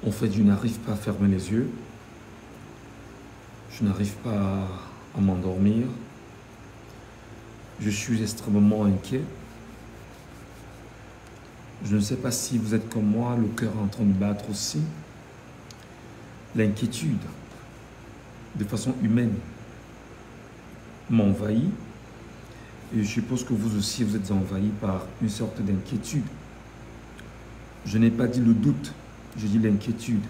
En fait, je n'arrive pas à fermer les yeux. Je n'arrive pas à m'endormir. Je suis extrêmement inquiet. Je ne sais pas si vous êtes comme moi, le cœur est en train de battre aussi. L'inquiétude, de façon humaine, m'envahit. Et je suppose que vous aussi, vous êtes envahi par une sorte d'inquiétude. Je n'ai pas dit le doute, je dis l'inquiétude.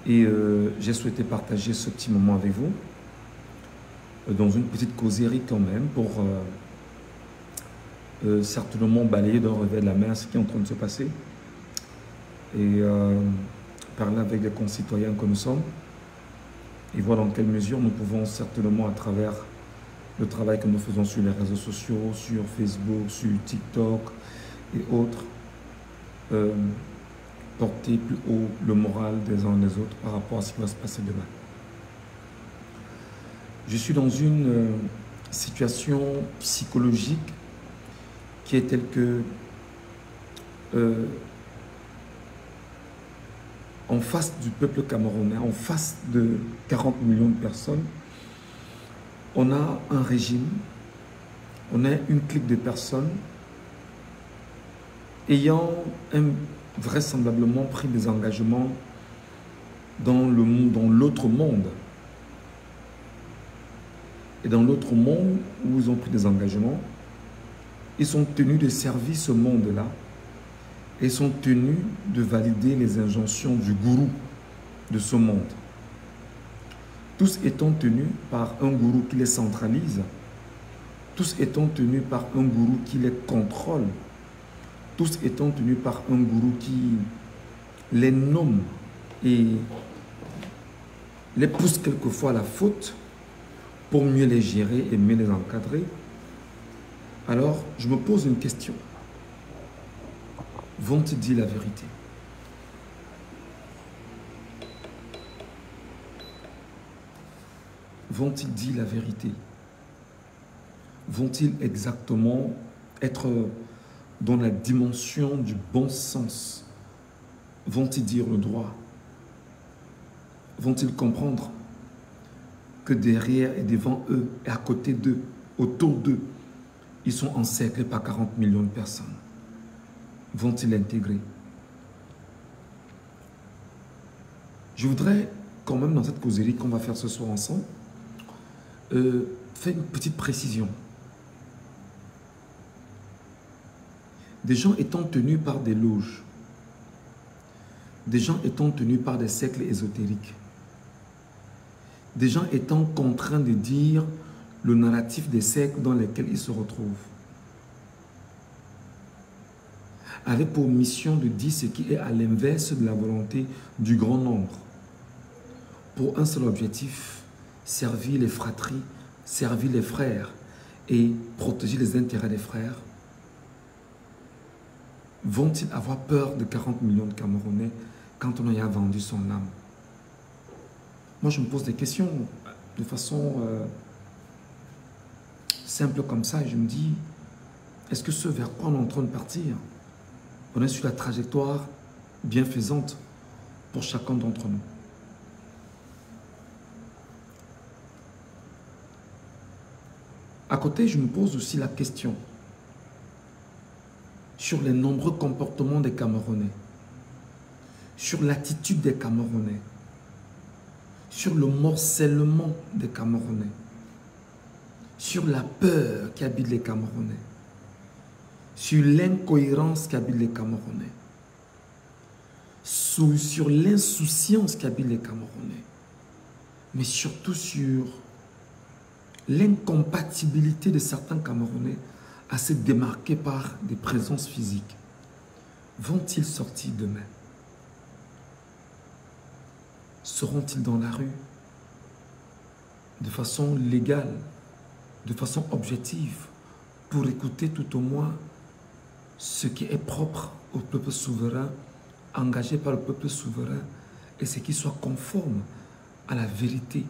Et j'ai souhaité partager ce petit moment avec vous, dans une petite causerie quand même, pour certainement balayer d'un revers de la main ce qui est en train de se passer. Et parler avec les concitoyens que nous sommes, et voir dans quelle mesure nous pouvons certainement, à travers le travail que nous faisons sur les réseaux sociaux, sur Facebook, sur TikTok et autres, porter plus haut le moral des uns et des autres par rapport à ce qui va se passer demain. Je suis dans une situation psychologique qui est telle que en face du peuple camerounais, en face de 40 millions de personnes, on a un régime, on a une clique de personnes ayant vraisemblablement pris des engagements dans l'autre monde. Et dans l'autre monde où ils ont pris des engagements, ils sont tenus de servir ce monde-là et sont tenus de valider les injonctions du gourou de ce monde. Tous étant tenus par un gourou qui les centralise, tous étant tenus par un gourou qui les contrôle, tous étant tenus par un gourou qui les nomme et les pousse quelquefois à la faute pour mieux les gérer et mieux les encadrer. Alors, je me pose une question. Vont-ils dire la vérité? Vont-ils dire la vérité? Vont-ils exactement être dans la dimension du bon sens? Vont-ils dire le droit? Vont-ils comprendre que derrière et devant eux et à côté d'eux, autour d'eux, ils sont encerclés par 40 millions de personnes? Vont-ils l'intégrer? Je voudrais quand même dans cette causerie qu'on va faire ce soir ensemble, faire une petite précision. Des gens étant tenus par des loges, des gens étant tenus par des cercles ésotériques, des gens étant contraints de dire le narratif des cercles dans lesquels ils se retrouvent, avec pour mission de dire ce qui est à l'inverse de la volonté du grand nombre, pour un seul objectif, servir les fratries, servir les frères et protéger les intérêts des frères. Vont-ils avoir peur de 40 millions de Camerounais quand on y a vendu son âme? Moi, je me pose des questions de façon simple comme ça et je me dis, est-ce que ce vers quoi on est en train de partir, on est sur la trajectoire bienfaisante pour chacun d'entre nous? À côté, je me pose aussi la question sur les nombreux comportements des Camerounais, sur l'attitude des Camerounais, sur le morcellement des Camerounais, sur la peur qui habite les Camerounais, sur l'incohérence qui habite les Camerounais, sur l'insouciance qui habite les Camerounais, mais surtout sur l'incompatibilité de certains Camerounais à se démarquer par des présences physiques. Vont-ils sortir demain? Seront-ils dans la rue de façon légale, de façon objective, pour écouter tout au moins ce qui est propre au peuple souverain, engagé par le peuple souverain, et ce qui soit conforme à la vérité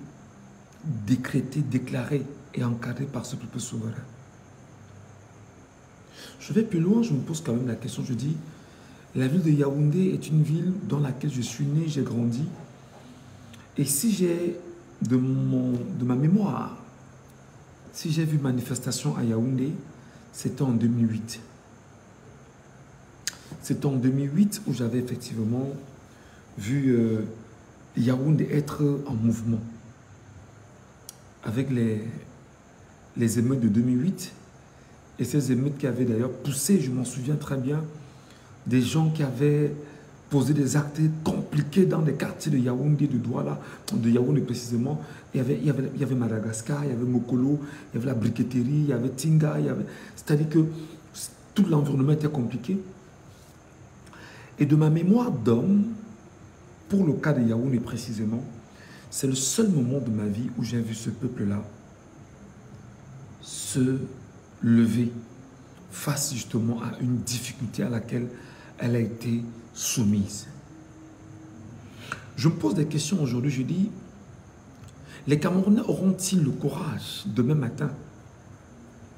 décrétée, déclarée et encadrée par ce peuple souverain? Je vais plus loin, je me pose quand même la question, je dis, La ville de Yaoundé est une ville dans laquelle je suis né, j'ai grandi. Et si j'ai de ma mémoire, si j'ai vu manifestation à Yaoundé, c'était en 2008. C'était en 2008 où j'avais effectivement vu Yaoundé être en mouvement. Avec les émeutes de 2008. Et ces émeutes qui avaient d'ailleurs poussé, je m'en souviens très bien, des gens qui avaient posé des actes compliqués dans les quartiers de Yaoundé, de Douala, de Yaoundé précisément. Il y avait Madagascar, il y avait Mokolo, il y avait la briqueterie, il y avait Tinga, c'est-à-dire que tout l'environnement était compliqué. Et de ma mémoire d'homme, pour le cas de Yaoundé précisément, c'est le seul moment de ma vie où j'ai vu ce peuple-là se lever face justement à une difficulté à laquelle elle a été soumise. Je me pose des questions aujourd'hui, je dis, les Camerounais auront-ils le courage demain matin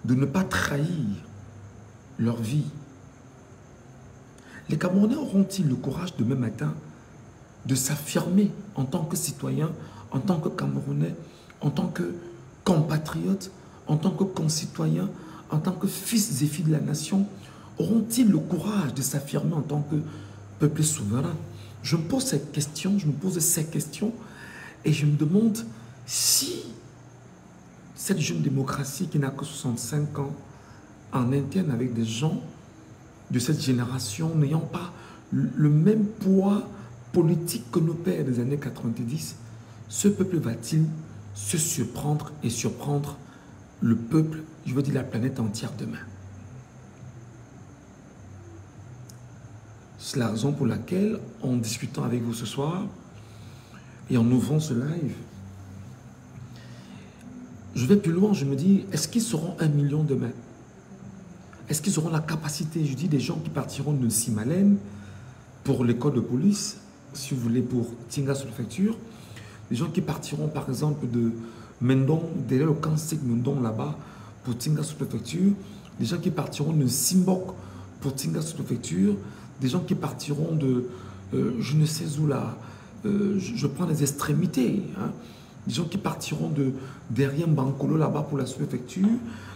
de ne pas trahir leur vie? Les Camerounais auront-ils le courage demain matin de s'affirmer en tant que citoyen, en tant que Camerounais, en tant que compatriote, en tant que concitoyen, en tant que fils et filles de la nation? Auront-ils le courage de s'affirmer en tant que peuple souverain? Je me pose cette question, je me pose ces questions et je me demande si cette jeune démocratie qui n'a que 65 ans en interne avec des gens de cette génération n'ayant pas le même poids politique que nos pères des années 90, ce peuple va-t-il se surprendre et surprendre le peuple, je veux dire la planète entière demain? C'est la raison pour laquelle, en discutant avec vous ce soir et en ouvrant ce live, je vais plus loin, je me dis, est-ce qu'ils seront 1 million demain? Est-ce qu'ils auront la capacité, je dis, des gens qui partiront de Simalène pour l'école de police, si vous voulez, pour Tinga-sous-Préfecture, des gens qui partiront par exemple de Mendon, derrière le camp Sek Mendon là-bas, pour Tinga-sous-Préfecture, des gens qui partiront de Simbok pour Tinga-sous-Préfecture, des gens qui partiront de, je ne sais où là, je prends les extrémités, hein, des gens qui partiront de derrière Bankolo là-bas pour la sous-préfecture,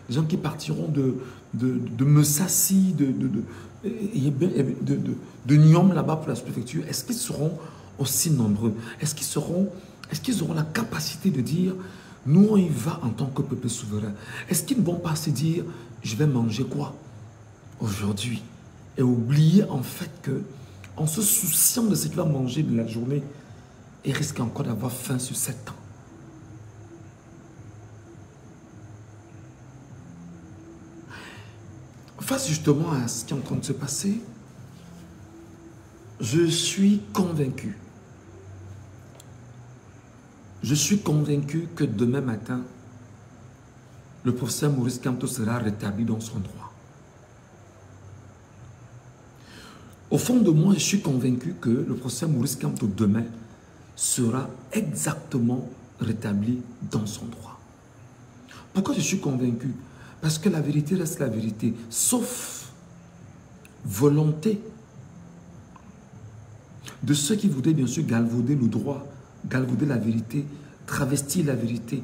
des gens qui partiront de Messassi, de Nyom là-bas pour la sous-préfecture. Est-ce qu'ils seront aussi nombreux? Est-ce qu'ils auront la capacité de dire, nous on y va en tant que peuple souverain? Est-ce qu'ils ne vont pas se dire, je vais manger quoi aujourd'hui? Et oublier en fait que, en se souciant de ce qu'il va manger de la journée, il risque encore d'avoir faim sur 7 ans. Face justement à ce qui est en train de se passer, je suis convaincu. Je suis convaincu que demain matin, le professeur Maurice Kamto sera rétabli dans son droit. Au fond de moi, je suis convaincu que le professeur Maurice Kamto demain sera exactement rétabli dans son droit. Pourquoi je suis convaincu? Parce que la vérité reste la vérité, sauf volonté de ceux qui voudraient bien sûr galvauder le droit, galvauder la vérité, travestir la vérité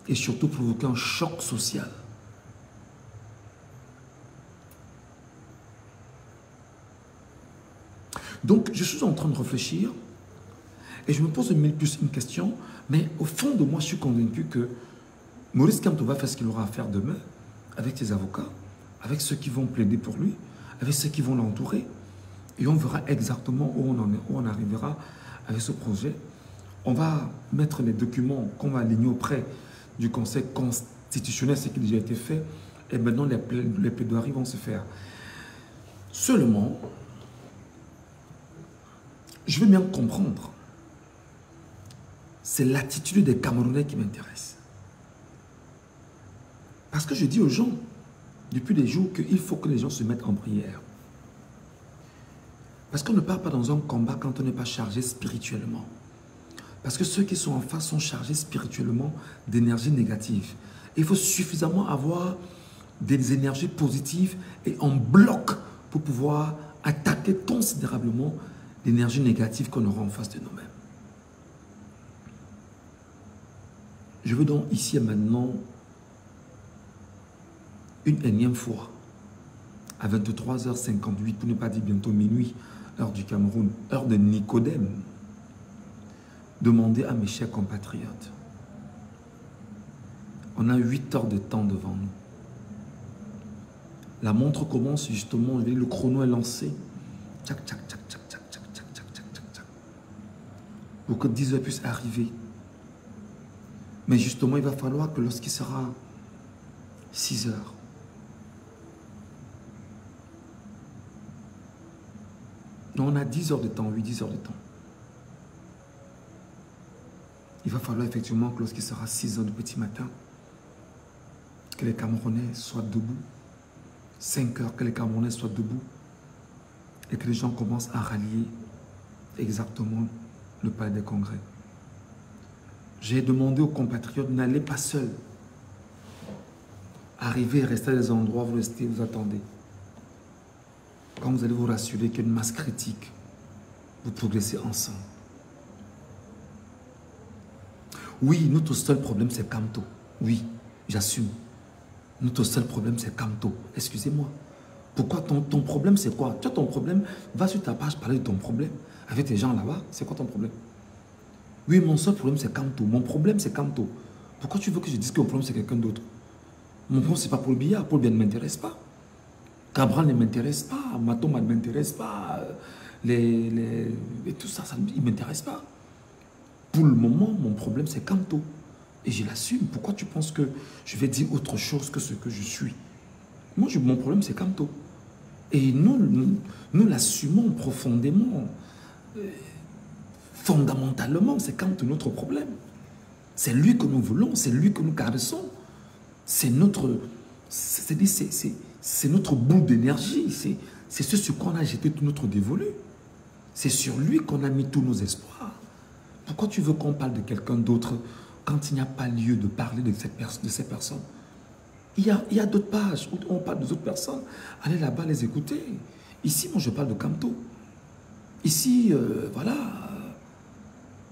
et surtout provoquer un choc social. Donc, je suis en train de réfléchir et je me pose mille plus une question, mais au fond de moi, je suis convaincu que Maurice Kamto va faire ce qu'il aura à faire demain avec ses avocats, avec ceux qui vont plaider pour lui, avec ceux qui vont l'entourer. Et on verra exactement où on arrivera avec ce projet. On va mettre les documents qu'on va aligner auprès du Conseil constitutionnel, ce qui a déjà été fait, et maintenant les plaidoiries vont se faire. Seulement, je veux bien comprendre, c'est l'attitude des Camerounais qui m'intéresse. Parce que je dis aux gens, depuis des jours, qu'il faut que les gens se mettent en prière. Parce qu'on ne part pas dans un combat quand on n'est pas chargé spirituellement. Parce que ceux qui sont en face sont chargés spirituellement d'énergie négative. Il faut suffisamment avoir des énergies positives et en bloc pour pouvoir attaquer considérablement l'énergie négative qu'on aura en face de nous-mêmes. Je veux donc ici et maintenant, une énième fois, à 23h58, pour ne pas dire bientôt minuit, heure du Cameroun, heure de Nicodème, demander à mes chers compatriotes. On a 8 heures de temps devant nous. La montre commence justement, le chrono est lancé. Tchac, tchac, tchac, tchac, tchac, tchac, tchac, tchac, tchac, tchac, tchac. Pour que 10 heures puissent arriver. Mais justement, il va falloir que lorsqu'il sera 6 heures, non, on a 10 heures de temps, oui, 10 heures de temps. Il va falloir effectivement que lorsqu'il sera 6 heures du petit matin, que les Camerounais soient debout. 5 heures, que les Camerounais soient debout. Et que les gens commencent à rallier exactement le palais des congrès. J'ai demandé aux compatriotes, n'allez pas seuls. Arrivez et restez à des endroits, vous restez, vous attendez. Quand vous allez vous rassurer qu'il y a une masse critique, vous progressez ensemble. Oui, notre seul problème, c'est Kamto. Oui, j'assume. Notre seul problème, c'est Kamto. Excusez-moi. Pourquoi ton problème, c'est quoi? Tu as ton problème, va sur ta page parler de ton problème. Avec tes gens là-bas, c'est quoi ton problème? Oui, mon seul problème, c'est Kamto. Mon problème, c'est Kamto. Pourquoi tu veux que je dise que mon problème, c'est quelqu'un d'autre? Mon problème, c'est pas pour le billard. Pour le billard ne m'intéresse pas. Cabral ne m'intéresse pas. Matoma ne m'intéresse pas. Et tout ça, il ne m'intéresse pas. Pour le moment, mon problème, c'est Kamto. Et je l'assume. Pourquoi tu penses que je vais dire autre chose que ce que je suis? Moi, mon problème, c'est Kamto. Et nous l'assumons profondément. Fondamentalement, c'est Kamto notre problème. C'est lui que nous voulons, c'est lui que nous caressons. C'est notre boule d'énergie. C'est ce sur quoi on a jeté tout notre dévolu. C'est sur lui qu'on a mis tous nos espoirs. Pourquoi tu veux qu'on parle de quelqu'un d'autre quand il n'y a pas lieu de parler de ces personnes? Il y a d'autres pages où on parle des autres personnes. Allez là-bas les écouter. Ici, moi, je parle de Kamto. Ici, voilà.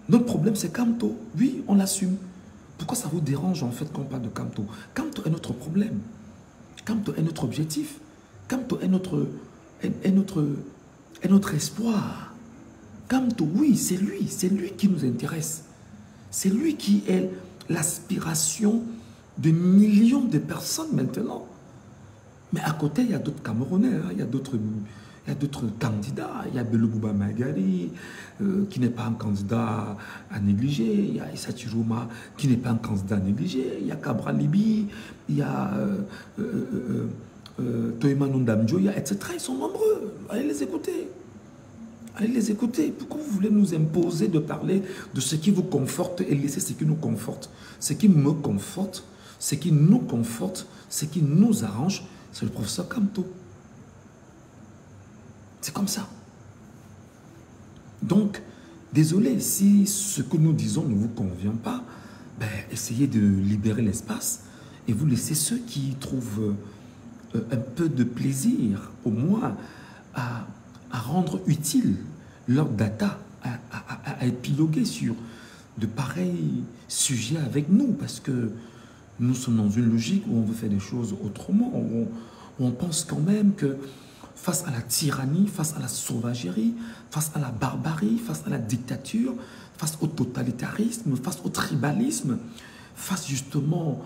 Notre problème, c'est Kamto. Oui, on l'assume. Pourquoi ça vous dérange, en fait, qu'on parle de Kamto? Kamto est notre problème. Kamto est notre objectif. Kamto est notre espoir. Kamto, oui, c'est lui qui nous intéresse. C'est lui qui est l'aspiration de millions de personnes maintenant. Mais à côté, il y a d'autres Camerounais, hein, il y a d'autres candidats. Il y a Belobouba Magari, qui n'est pas un candidat à négliger. Il y a Issa Chirouma, qui n'est pas un candidat à négliger. Il y a Cabral Libi, il y a Toima Nondamjo, etc. Ils sont nombreux. Allez les écouter. Allez les écouter. Pourquoi vous voulez nous imposer de parler de ce qui vous conforte et laisser ce qui nous conforte? Ce qui me conforte, ce qui nous conforte, ce qui nous arrange, c'est le professeur Kamto. C'est comme ça. Donc, désolé, si ce que nous disons ne vous convient pas, ben, essayez de libérer l'espace et vous laissez ceux qui trouvent un peu de plaisir, au moins, à rendre utile leur data, à épiloguer sur de pareils sujets avec nous, parce que nous sommes dans une logique où on veut faire des choses autrement, où on pense quand même que face à la tyrannie, face à la sauvagerie, face à la barbarie, face à la dictature, face au totalitarisme, face au tribalisme, face justement,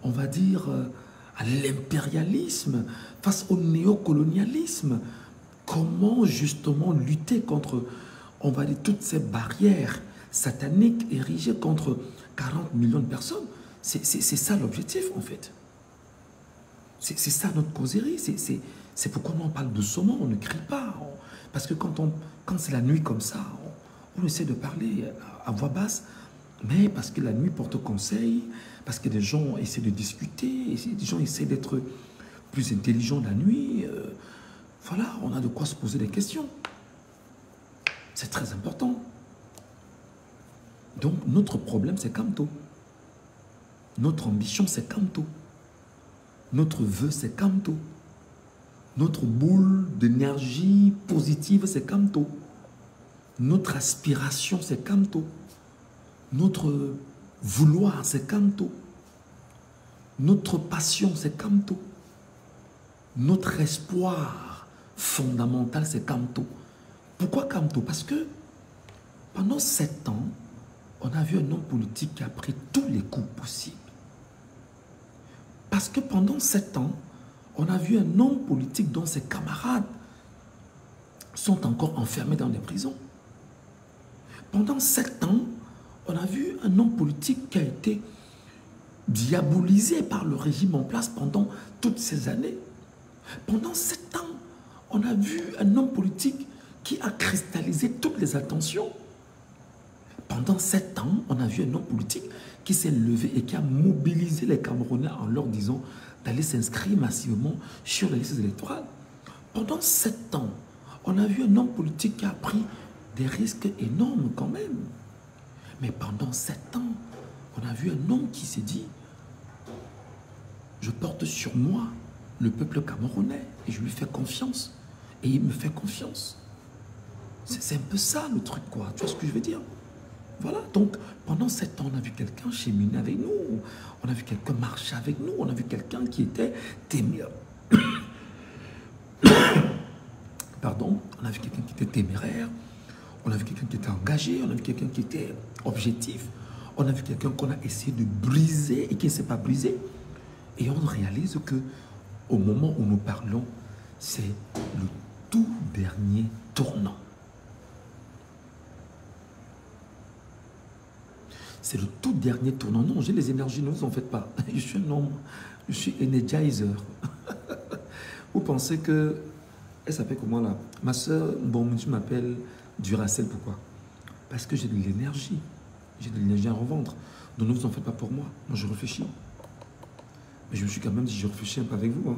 on va dire, à l'impérialisme, face au néocolonialisme, comment justement lutter contre, on va dire, toutes ces barrières sataniques érigées contre 40 millions de personnes? C'est ça l'objectif, en fait. C'est ça notre causerie. C'est pourquoi on parle doucement, on ne crie pas. Parce que quand c'est la nuit comme ça, on essaie de parler à voix basse, mais parce que la nuit porte conseil, parce que des gens essaient de discuter, des gens essaient d'être plus intelligents la nuit. Voilà, on a de quoi se poser des questions. C'est très important. Donc, notre problème, c'est Kamto. Notre ambition, c'est Kamto. Notre vœu, c'est Kamto. Notre boule d'énergie positive, c'est Kamto. Notre aspiration, c'est Kamto. Notre vouloir, c'est Kamto. Notre passion, c'est Kamto. Notre espoir fondamental, c'est Kamto. Pourquoi Kamto? Parce que pendant 7 ans, on a vu un homme politique qui a pris tous les coups possibles. Parce que pendant 7 ans, on a vu un homme politique dont ses camarades sont encore enfermés dans des prisons. Pendant 7 ans, on a vu un homme politique qui a été diabolisé par le régime en place pendant toutes ces années. Pendant 7 ans, on a vu un homme politique qui a cristallisé toutes les attentions. Pendant 7 ans, on a vu un homme politique qui s'est levé et qui a mobilisé les Camerounais en leur disant d'aller s'inscrire massivement sur les listes électorales. Pendant 7 ans, on a vu un homme politique qui a pris des risques énormes quand même. Mais pendant 7 ans, on a vu un homme qui s'est dit « Je porte sur moi le peuple camerounais et je lui fais confiance. » Et il me fait confiance. C'est un peu ça le truc, quoi. Tu vois ce que je veux dire? Voilà, donc pendant 7 ans, on a vu quelqu'un cheminer avec nous, on a vu quelqu'un marcher avec nous, on a vu quelqu'un qui était téméraire. Pardon, on a vu quelqu'un qui était téméraire, on a vu quelqu'un qui était engagé, on a vu quelqu'un qui était objectif, on a vu quelqu'un qu'on a essayé de briser et qui ne s'est pas brisé. Et on réalise que au moment où nous parlons, c'est le tout dernier tournant. C'est le tout dernier tournant. Non, j'ai les énergies, ne vous en faites pas. Je suis un homme, je suis energizer. Vous pensez que... Elle s'appelle comment là? Ma soeur, bon, tu m'appelles Duracell, pourquoi? Parce que j'ai de l'énergie. J'ai de l'énergie à revendre. Donc ne vous en faites pas pour moi. Moi, je réfléchis. Mais je me suis quand même dit, je réfléchis un peu avec vous. Hein.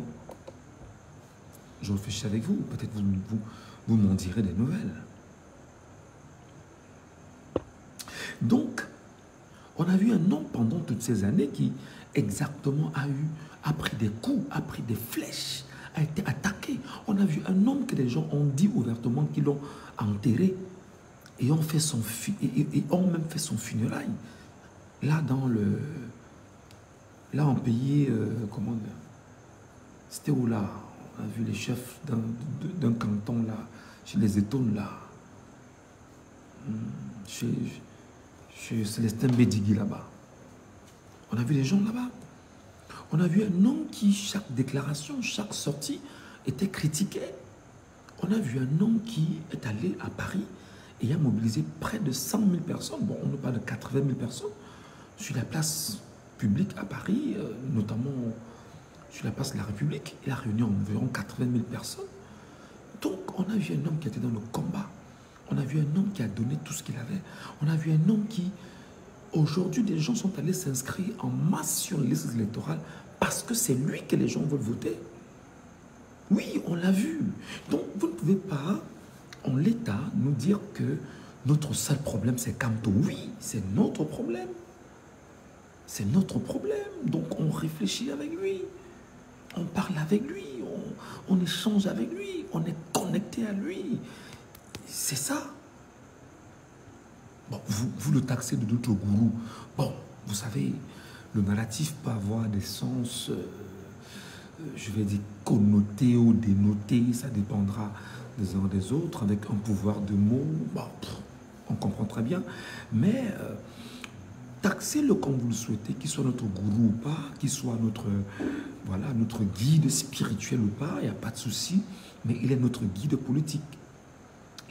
Je réfléchis avec vous. Peut-être vous m'en direz des nouvelles. Donc, on a vu un homme pendant toutes ces années qui exactement a pris des coups, a pris des flèches, a été attaqué. On a vu un homme que les gens ont dit ouvertement qu'ils l'ont enterré et ont même fait son funérail. Là, là en pays, comment dire, c'était où là? On a vu les chefs d'un canton là, chez les Étoiles là, chez Célestin Bédigui là-bas. On a vu les gens là-bas. On a vu un homme qui, chaque déclaration, chaque sortie, était critiqué. On a vu un homme qui est allé à Paris et a mobilisé près de 100 000 personnes. Bon, on ne parle de 80 000 personnes sur la place publique à Paris, notamment sur la place de la République. Il a réuni environ 80 000 personnes. Donc, on a vu un homme qui était dans le combat. On a vu un homme qui a donné tout ce qu'il avait. On a vu un homme qui, aujourd'hui, des gens sont allés s'inscrire en masse sur les listes électorales parce que c'est lui que les gens veulent voter. Oui, on l'a vu. Donc, vous ne pouvez pas, en l'état, nous dire que notre seul problème, c'est Kamto. Oui, c'est notre problème. C'est notre problème. Donc, on réfléchit avec lui. On parle avec lui. On échange avec lui. On est connecté à lui. C'est ça. Bon, vous le taxez de notre gourou. Bon, vous savez, le narratif peut avoir des sens, je vais dire, connotés ou dénotés. Ça dépendra des uns des autres, avec un pouvoir de mots. Bon, on comprend très bien. Mais taxez-le comme vous le souhaitez, qu'il soit notre gourou ou pas, qu'il soit notre, voilà, notre guide spirituel ou pas, il n'y a pas de souci. Mais il est notre guide politique.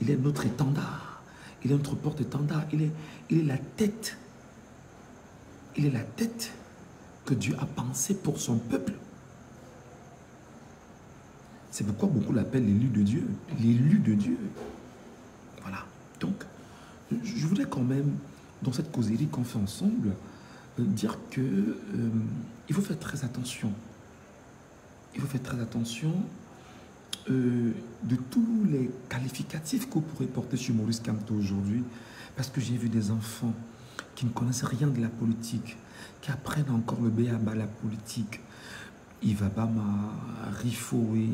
Il est notre étendard. Il est notre porte-étendard. Il est la tête. Il est la tête que Dieu a pensée pour son peuple. C'est pourquoi beaucoup l'appellent l'élu de Dieu. L'élu de Dieu. Voilà. Donc, je voudrais quand même, dans cette causerie qu'on fait ensemble, dire que il faut faire très attention. Il faut faire très attention de tous les qualificatifs que vous pourrez porter sur Maurice Kamto aujourd'hui, parce que j'ai vu des enfants qui ne connaissent rien de la politique, qui apprennent encore le b.a.-ba la politique, Yves Bama, Rifo et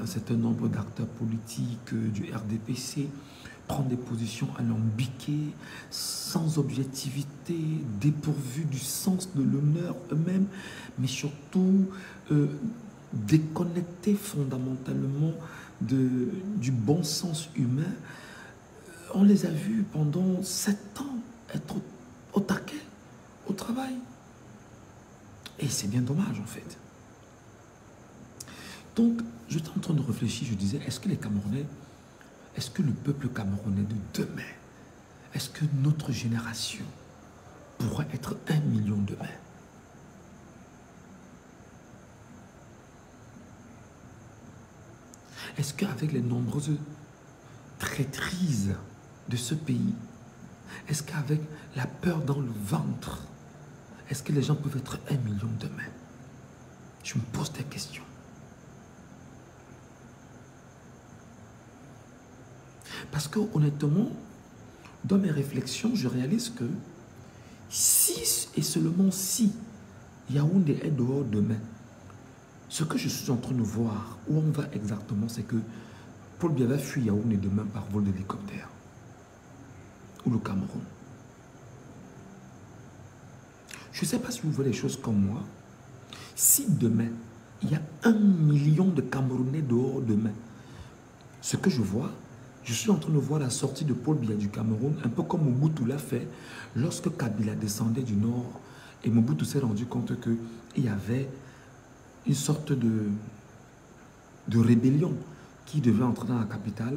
un certain nombre d'acteurs politiques du RDPC prendre des positions alambiquées, sans objectivité, dépourvues du sens de l'honneur eux-mêmes, mais surtout déconnectés fondamentalement du bon sens humain. On les a vus pendant 7 ans être au taquet, au travail. Et c'est bien dommage en fait. Donc, j'étais en train de réfléchir, je disais, est-ce que les Camerounais, est-ce que le peuple camerounais de demain, est-ce que notre génération pourrait être 1 million demain? Est-ce qu'avec les nombreuses traîtrises de ce pays, est-ce qu'avec la peur dans le ventre, est-ce que les gens peuvent être 1 million demain? Je me pose des questions. Parce que honnêtement, dans mes réflexions, je réalise que si et seulement si Yaoundé est dehors demain, ce que je suis en train de voir, où on va exactement, c'est que Paul Biya va fuir Yaoundé demain par vol d'hélicoptère. Ou le Cameroun. Je ne sais pas si vous voyez les choses comme moi. Si demain, il y a 1 million de Camerounais dehors demain, ce que je vois, je suis en train de voir la sortie de Paul Biya du Cameroun, un peu comme Mobutu l'a fait lorsque Kabila descendait du nord et Mobutu s'est rendu compte qu'il y avait une sorte de rébellion qui devait entrer dans la capitale.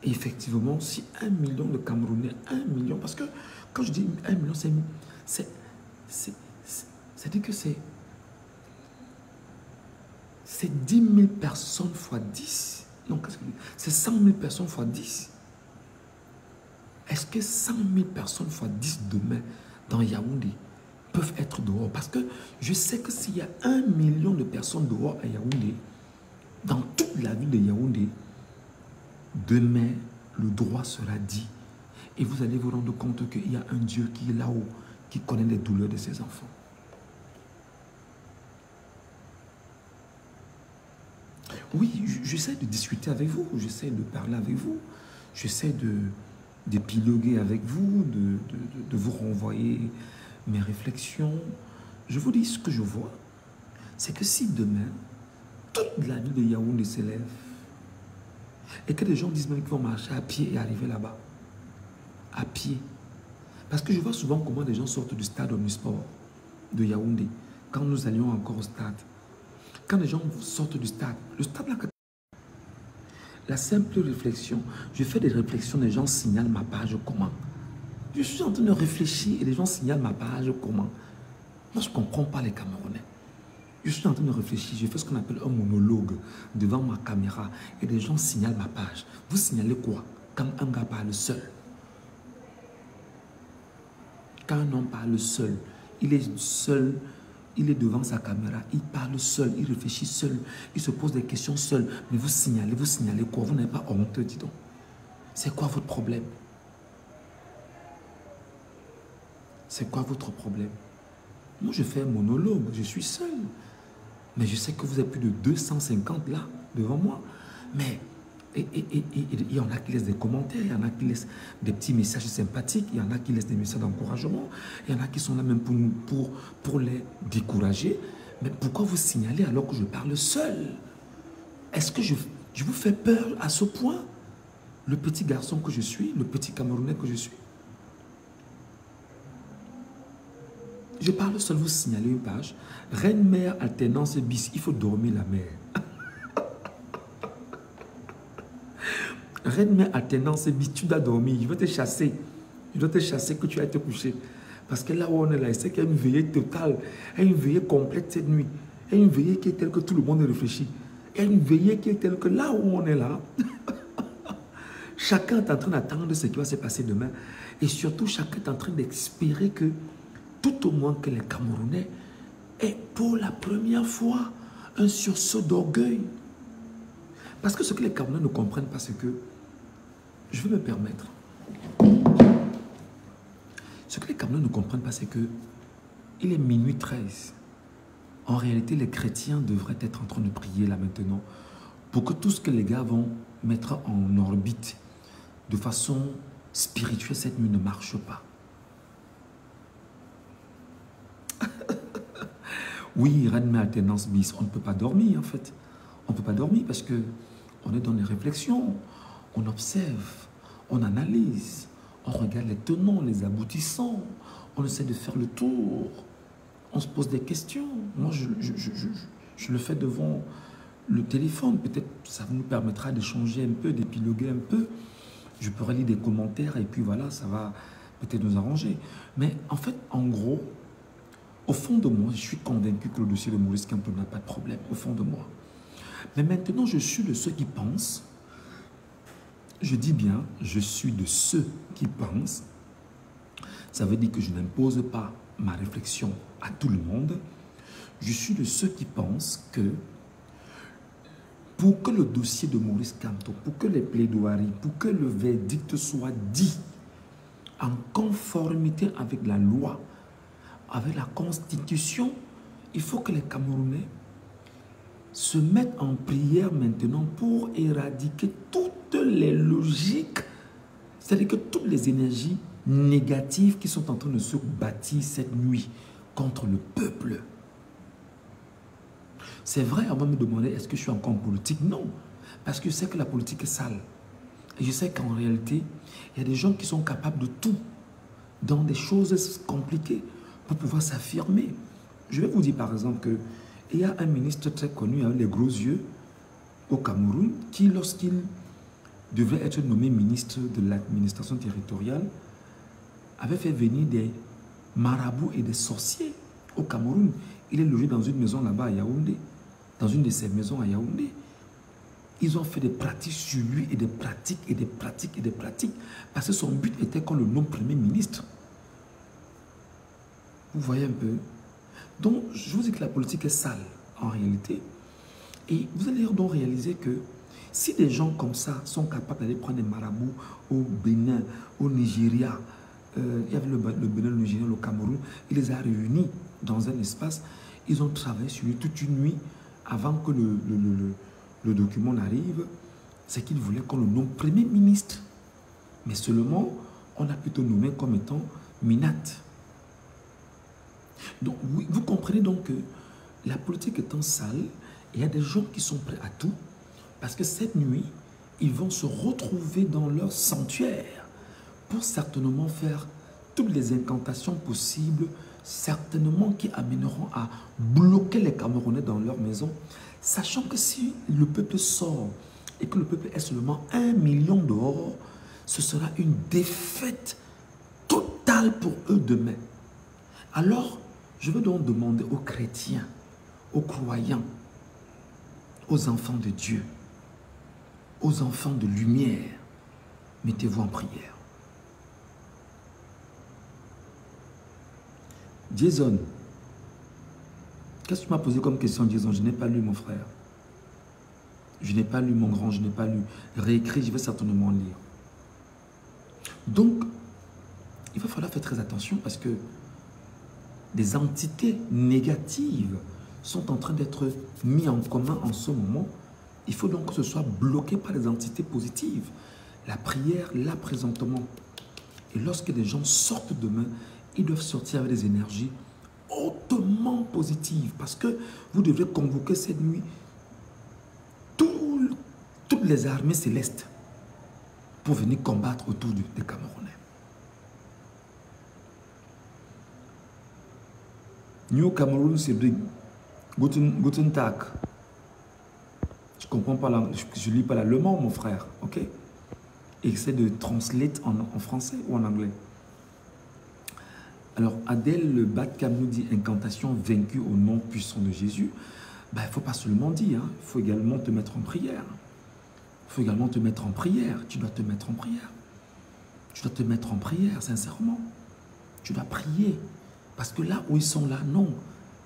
Et effectivement, si 1 million de Camerounais, 1 million, parce que quand je dis 1 million, c'est-à-dire que c'est 10 000 personnes fois 10. Non, qu'est-ce que c'est 100 000 personnes fois 10. Est-ce que 100 000 personnes fois 10 demain dans Yaoundé peuvent être dehors? Parce que je sais que s'il y a 1 million de personnes dehors à Yaoundé, dans toute la ville de Yaoundé, demain, le droit sera dit. Et vous allez vous rendre compte qu'il y a un Dieu qui est là-haut, qui connaît les douleurs de ses enfants. Oui, j'essaie de discuter avec vous, j'essaie de parler avec vous, j'essaie d'épiloguer avec vous, de vous renvoyer mes réflexions. Je vous dis ce que je vois, c'est que si demain, toute la ville de Yaoundé s'élève, et que les gens disent même qu'ils vont marcher à pied et arriver là-bas, à pied. Parce que je vois souvent comment les gens sortent du stade omnisport de Yaoundé, quand nous allions encore au stade. Quand les gens sortent du stade, le stade là, la simple réflexion, je fais des réflexions, les gens signalent ma page comment. Je suis en train de réfléchir et les gens signalent ma page comment. Moi, je ne comprends pas les Camerounais. Je suis en train de réfléchir, je fais ce qu'on appelle un monologue devant ma caméra et les gens signalent ma page. Vous signalez quoi quand un gars parle seul? Quand un homme parle seul, il est seul, il est devant sa caméra, il parle seul, il réfléchit seul, il se pose des questions seul. Mais vous signalez quoi? Vous n'avez pas honte, dis donc. C'est quoi votre problème? C'est quoi votre problème? Moi, je fais un monologue, je suis seul. Mais je sais que vous êtes plus de 250 là, devant moi. Mais il y en a qui laissent des commentaires, il y en a qui laissent des petits messages sympathiques, il y en a qui laissent des messages d'encouragement, il y en a qui sont là même pour les décourager. Mais pourquoi vous signalez alors que je parle seul? Est-ce que je vous fais peur à ce point? Le petit garçon que je suis, le petit Camerounais que je suis. Je parle seul, vous signalez une page. Reine-mère, alternance bis, il faut dormir la mère. Reine-mère, alternance bis, tu dois dormir, je vais te chasser. Je dois te chasser que tu as été couché. Parce que là où on est là, c'est qu'il y a une veillée totale, il y a une veillée complète cette nuit. Il y a une veillée qui est telle que tout le monde réfléchit. Il y a une veillée qui est telle que là où on est là, chacun est en train d'attendre ce qui va se passer demain. Et surtout, chacun est en train d'espérer que tout au moins que les Camerounais aient pour la première fois un sursaut d'orgueil. Parce que ce que les Camerounais ne comprennent pas, c'est que, je vais me permettre, ce que les Camerounais ne comprennent pas, c'est que il est minuit 13. En réalité, les chrétiens devraient être en train de prier là maintenant pour que tout ce que les gars vont mettre en orbite de façon spirituelle cette nuit ne marche pas. Oui, Rennes alternance bis, on ne peut pas dormir en fait. On ne peut pas dormir parce que on est dans les réflexions, on observe, on analyse, on regarde les tenants, les aboutissants, on essaie de faire le tour, on se pose des questions. Moi, je le fais devant le téléphone, peut-être ça nous permettra d'échanger un peu, d'épiloguer un peu. Je pourrais lire des commentaires et puis voilà, ça va peut-être nous arranger. Mais en fait, en gros, au fond de moi, je suis convaincu que le dossier de Maurice Kamto n'a pas de problème, au fond de moi. Mais maintenant, je suis de ceux qui pensent, je dis bien, je suis de ceux qui pensent, ça veut dire que je n'impose pas ma réflexion à tout le monde, je suis de ceux qui pensent que pour que le dossier de Maurice Kamto, pour que les plaidoiries, pour que le verdict soit dit en conformité avec la loi, avec la Constitution, il faut que les Camerounais se mettent en prière maintenant pour éradiquer toutes les logiques, c'est-à-dire que toutes les énergies négatives qui sont en train de se bâtir cette nuit contre le peuple. C'est vrai, on va me demander, est-ce que je suis encore en politique? Non, parce que je sais que la politique est sale. Et je sais qu'en réalité, il y a des gens qui sont capables de tout, dans des choses compliquées, pour pouvoir s'affirmer. Je vais vous dire par exemple que il y a un ministre très connu avec les gros yeux au Cameroun qui, lorsqu'il devait être nommé ministre de l'administration territoriale, avait fait venir des marabouts et des sorciers au Cameroun. Il est logé dans une maison là-bas à Yaoundé, dans une de ces maisons à Yaoundé. Ils ont fait des pratiques sur lui et des pratiques et des pratiques et des pratiques parce que son but était qu'on le nomme Premier ministre. Vous voyez un peu? Donc, je vous dis que la politique est sale, en réalité. Et vous allez donc réaliser que si des gens comme ça sont capables d'aller prendre des marabouts au Bénin, au Nigeria, il y avait le Bénin, le Nigeria, le Cameroun, il les a réunis dans un espace, ils ont travaillé sur lui toute une nuit avant que le document n'arrive, c'est qu'ils voulaient qu'on le nomme Premier ministre. Mais seulement, on a plutôt nommé comme étant Minat. Donc, oui, vous comprenez donc que la politique étant sale, il y a des gens qui sont prêts à tout, parce que cette nuit, ils vont se retrouver dans leur sanctuaire pour certainement faire toutes les incantations possibles, certainement qui amèneront à bloquer les Camerounais dans leur maison, sachant que si le peuple sort et que le peuple est seulement 1 million dehors, ce sera une défaite totale pour eux demain. Alors, je veux donc demander aux chrétiens, aux croyants, aux enfants de Dieu, aux enfants de lumière, mettez-vous en prière. Jason, qu'est-ce que tu m'as posé comme question, Jason? Je n'ai pas lu, mon frère. Je n'ai pas lu, mon grand, je n'ai pas lu. Réécrit, je vais certainement lire. Donc, il va falloir faire très attention parce que des entités négatives sont en train d'être mises en commun en ce moment. Il faut donc que ce soit bloqué par des entités positives. La prière, là, présentement. Et lorsque des gens sortent demain, ils doivent sortir avec des énergies hautement positives. Parce que vous devrez convoquer cette nuit toutes les armées célestes pour venir combattre autour des Camerounais. New Cameroun, c'est Guten Tag. Je comprends pas, je lis pas l'allemand, mon frère, ok? Essaie de translate en français ou en anglais. Alors, Adèle Batkam nous dit incantation vaincue au nom puissant de Jésus. Ben, il ne faut pas seulement dire, il faut également te mettre en prière. Il faut également te mettre en prière. Tu dois te mettre en prière. Tu dois te mettre en prière, sincèrement. Tu dois prier. Parce que là où ils sont là, non.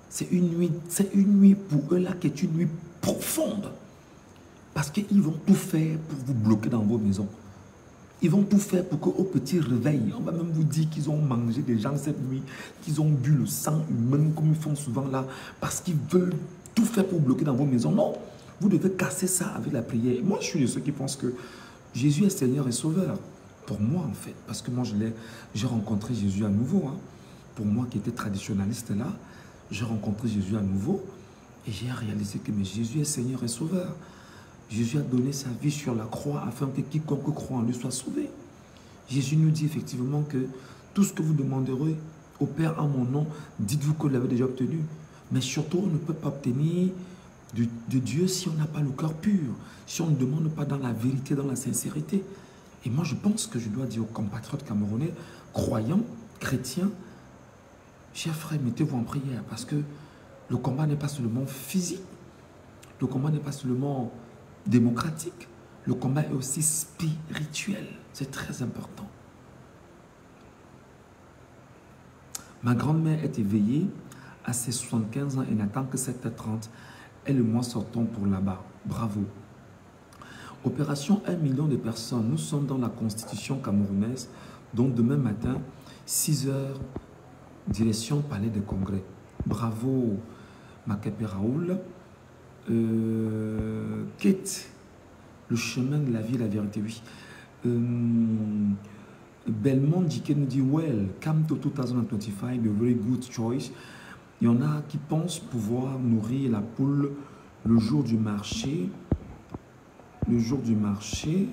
C'est une nuit pour eux là qui est une nuit profonde. Parce qu'ils vont tout faire pour vous bloquer dans vos maisons. Ils vont tout faire pour qu'au petit réveil, on va même vous dire qu'ils ont mangé des gens cette nuit, qu'ils ont bu le sang humain comme ils font souvent là, parce qu'ils veulent tout faire pour bloquer dans vos maisons. Non, vous devez casser ça avec la prière. Moi, je suis de ceux qui pensent que Jésus est Seigneur et Sauveur. Pour moi, en fait, parce que moi, j'ai rencontré Jésus à nouveau. Hein. Pour moi qui était traditionnaliste là, j'ai rencontré Jésus à nouveau et j'ai réalisé que mais Jésus est Seigneur et Sauveur. Jésus a donné sa vie sur la croix afin que quiconque croit en lui soit sauvé. Jésus nous dit effectivement que tout ce que vous demanderez au Père en mon nom, dites-vous que vous l'avez déjà obtenu. Mais surtout, on ne peut pas obtenir de Dieu si on n'a pas le cœur pur, si on ne demande pas dans la vérité, dans la sincérité. Et moi, je pense que je dois dire aux compatriotes camerounais, croyants, chrétiens, chers frères, mettez-vous en prière parce que le combat n'est pas seulement physique, le combat n'est pas seulement démocratique, le combat est aussi spirituel. C'est très important. Ma grand-mère est éveillée à ses 75 ans et n'attend que 7h30. Elle et moi sortons pour là-bas. Bravo. Opération 1 million de personnes. Nous sommes dans la constitution camerounaise. Donc demain matin, 6h, direction Palais des Congrès. Bravo, Makepe Raoul. Kate, le chemin de la vie, la vérité, oui. Belmont Dike nous dit, well, come to 2025, a very good choice. Il y en a qui pensent pouvoir nourrir la poule le jour du marché. Le jour du marché.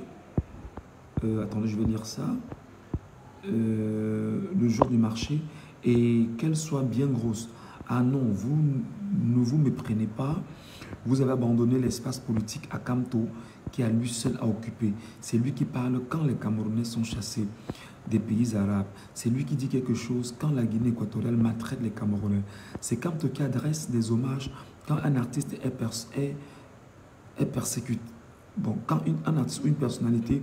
Attendez, je vais lire ça. Le jour du marché. Et qu'elle soit bien grosse. Ah non, vous ne vous méprenez pas. Vous avez abandonné l'espace politique à Kamto, qui a lui seul à occuper. C'est lui qui parle quand les Camerounais sont chassés des pays arabes. C'est lui qui dit quelque chose quand la Guinée équatoriale maltraite les Camerounais. C'est Kamto qui adresse des hommages quand un artiste est persécuté. Bon, quand un artiste ou une personnalité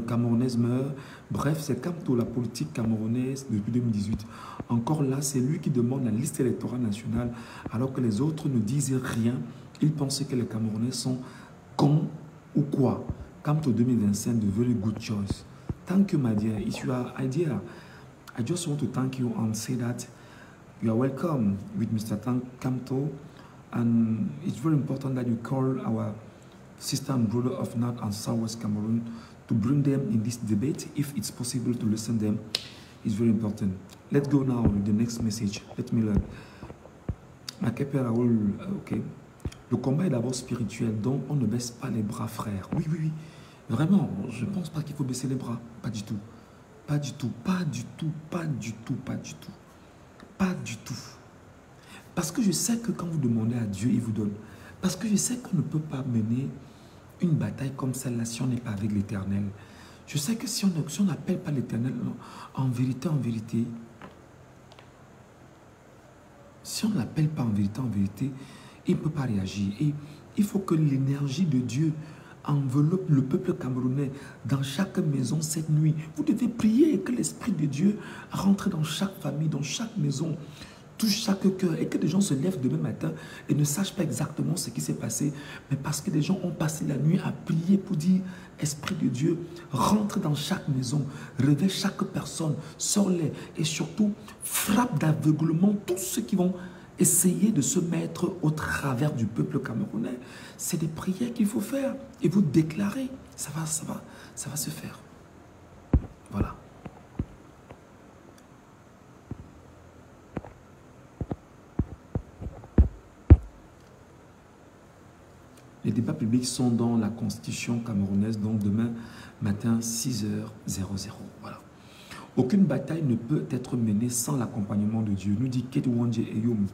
camerounaise meurt. Bref, c'est Kamto, la politique camerounaise depuis 2018. Encore là, c'est lui qui demande la liste électorale nationale alors que les autres ne disent rien. Ils pensent que les Camerounais sont cons ou quoi. Kamto 2025, the very good choice. Thank you, my dear. It's your idea. I just want to thank you and say that you are welcome with Mr. Kamto. And it's very important that you call our sister and brother of North and Southwest Cameroon to bring them in this debate. If it's possible to listen to them, it's very important. Let's go now with the next message. Let me learn. Makepe Raoul, ok. Le combat est d'abord spirituel, donc on ne baisse pas les bras, frère. Oui, oui, oui. Vraiment, je ne pense pas qu'il faut baisser les bras. Pas du tout. Pas du tout. Pas du tout. Pas du tout. Pas du tout. Pas du tout. Parce que je sais que quand vous demandez à Dieu, il vous donne. Parce que je sais qu'on ne peut pas mener une bataille comme celle-là si on n'est pas avec l'Éternel. Je sais que si on n'appelle pas l'Éternel, en vérité, si on ne l'appelle pas en vérité, il ne peut pas réagir. Et il faut que l'énergie de Dieu enveloppe le peuple camerounais dans chaque maison cette nuit. Vous devez prier que l'Esprit de Dieu rentre dans chaque famille, dans chaque maison, touche chaque cœur et que des gens se lèvent demain matin et ne sachent pas exactement ce qui s'est passé, mais parce que des gens ont passé la nuit à prier pour dire Esprit de Dieu, rentre dans chaque maison, réveille chaque personne, sors-les et surtout frappe d'aveuglement tous ceux qui vont essayer de se mettre au travers du peuple camerounais. C'est des prières qu'il faut faire et vous déclarer, ça va se faire. Voilà. Les débats publics sont dans la constitution camerounaise, donc demain matin 6h00. Voilà. Aucune bataille ne peut être menée sans l'accompagnement de Dieu. Nous dit Kate Wanje Eyum.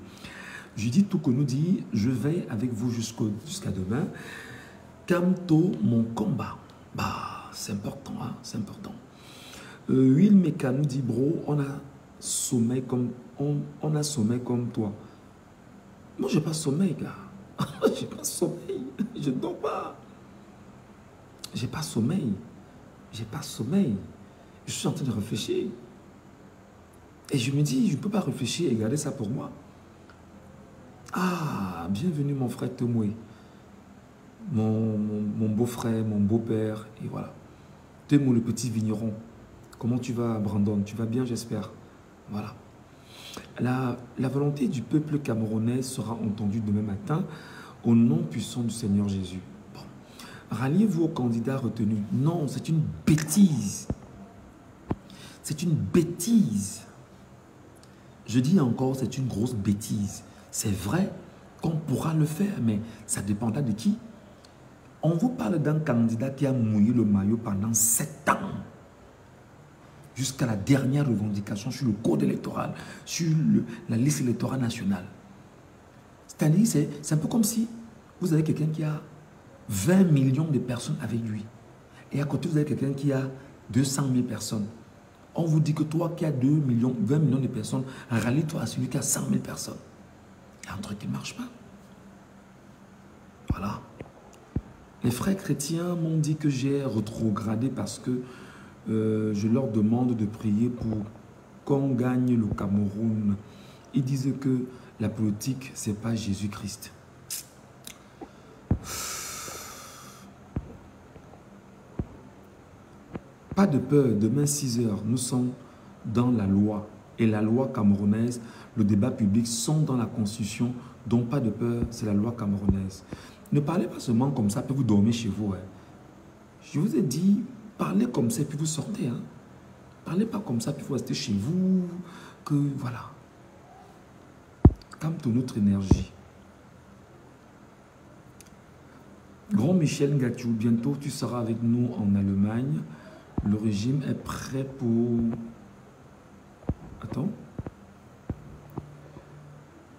Judith Touko nous dit, je veille avec vous jusqu'à demain. Kamto, mon combat. Bah, c'est important, hein, c'est important. Will Meka nous dit, bro, on a sommeil comme toi. Moi, j'ai pas sommeil, gars. J'ai pas sommeil. Je ne dors pas. J'ai pas sommeil. J'ai pas sommeil. Je suis en train de réfléchir. Et je me dis, je ne peux pas réfléchir et garder ça pour moi. Ah, bienvenue mon frère Tomoué. Mon beau-frère, mon beau-père. Et voilà. Temo, le petit vigneron. Comment tu vas, Brandon? Tu vas bien, j'espère. Voilà. La volonté du peuple camerounais sera entendue demain matin au nom puissant du Seigneur Jésus. Bon. Ralliez-vous au candidat retenu. Non, c'est une bêtise. C'est une bêtise. Je dis encore, c'est une grosse bêtise. C'est vrai qu'on pourra le faire, mais ça dépendra de qui. On vous parle d'un candidat qui a mouillé le maillot pendant 7 ans. Jusqu'à la dernière revendication sur le code électoral, sur la liste électorale nationale. C'est-à-dire, c'est un peu comme si vous avez quelqu'un qui a 20 millions de personnes avec lui. Et à côté, vous avez quelqu'un qui a 200 000 personnes. On vous dit que toi qui as 2 millions, 20 millions de personnes, rallie-toi à celui qui a 100 000 personnes. Il y a un truc qui ne marche pas. Voilà. Les frères chrétiens m'ont dit que j'ai rétrogradé parce que je leur demande de prier pour qu'on gagne le Cameroun. Ils disent que la politique, ce n'est pas Jésus-Christ. Pas de peur, demain 6 h, nous sommes dans la loi. Et la loi camerounaise, le débat public sont dans la constitution. Donc pas de peur, c'est la loi camerounaise. Ne parlez pas seulement comme ça, puis vous dormez chez vous. Hein. Je vous ai dit, parlez comme ça, puis vous sortez. Hein. Parlez pas comme ça, puis vous restez chez vous. Que voilà. Calme notre énergie. Grand Michel Ngatiou, bientôt tu seras avec nous en Allemagne. Le régime est prêt pour... Attends.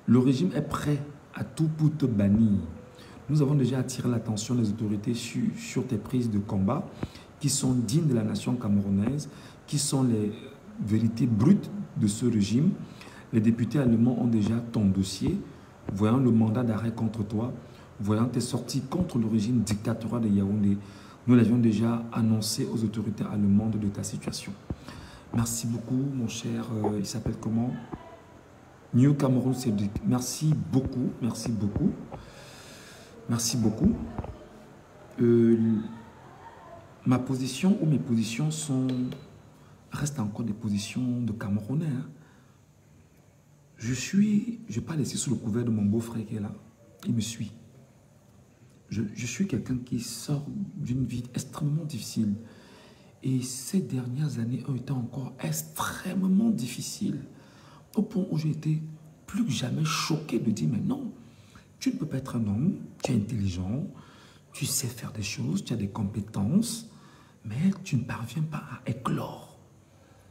Le régime est prêt à tout pour te bannir. Nous avons déjà attiré l'attention des autorités sur tes prises de combat qui sont dignes de la nation camerounaise, qui sont les vérités brutes de ce régime. Les députés allemands ont déjà ton dossier, voyant le mandat d'arrêt contre toi, voyant tes sorties contre le régime dictatorial de Yaoundé. Nous l'avions déjà annoncé aux autorités allemandes de ta situation. Merci beaucoup, mon cher. Il s'appelle comment? New Cameroun Cédric. Merci beaucoup, merci beaucoup. Merci beaucoup. Ma position ou mes positions restent encore des positions de Camerounais. Hein. Je n'ai pas laissé sous le couvert de mon beau-frère qui est là. Il me suit. Je suis quelqu'un qui sort d'une vie extrêmement difficile. Et ces dernières années ont été encore extrêmement difficiles. Au point où j'ai été plus que jamais choqué de dire, mais non, tu ne peux pas être un homme, tu es intelligent, tu sais faire des choses, tu as des compétences, mais tu ne parviens pas à éclore.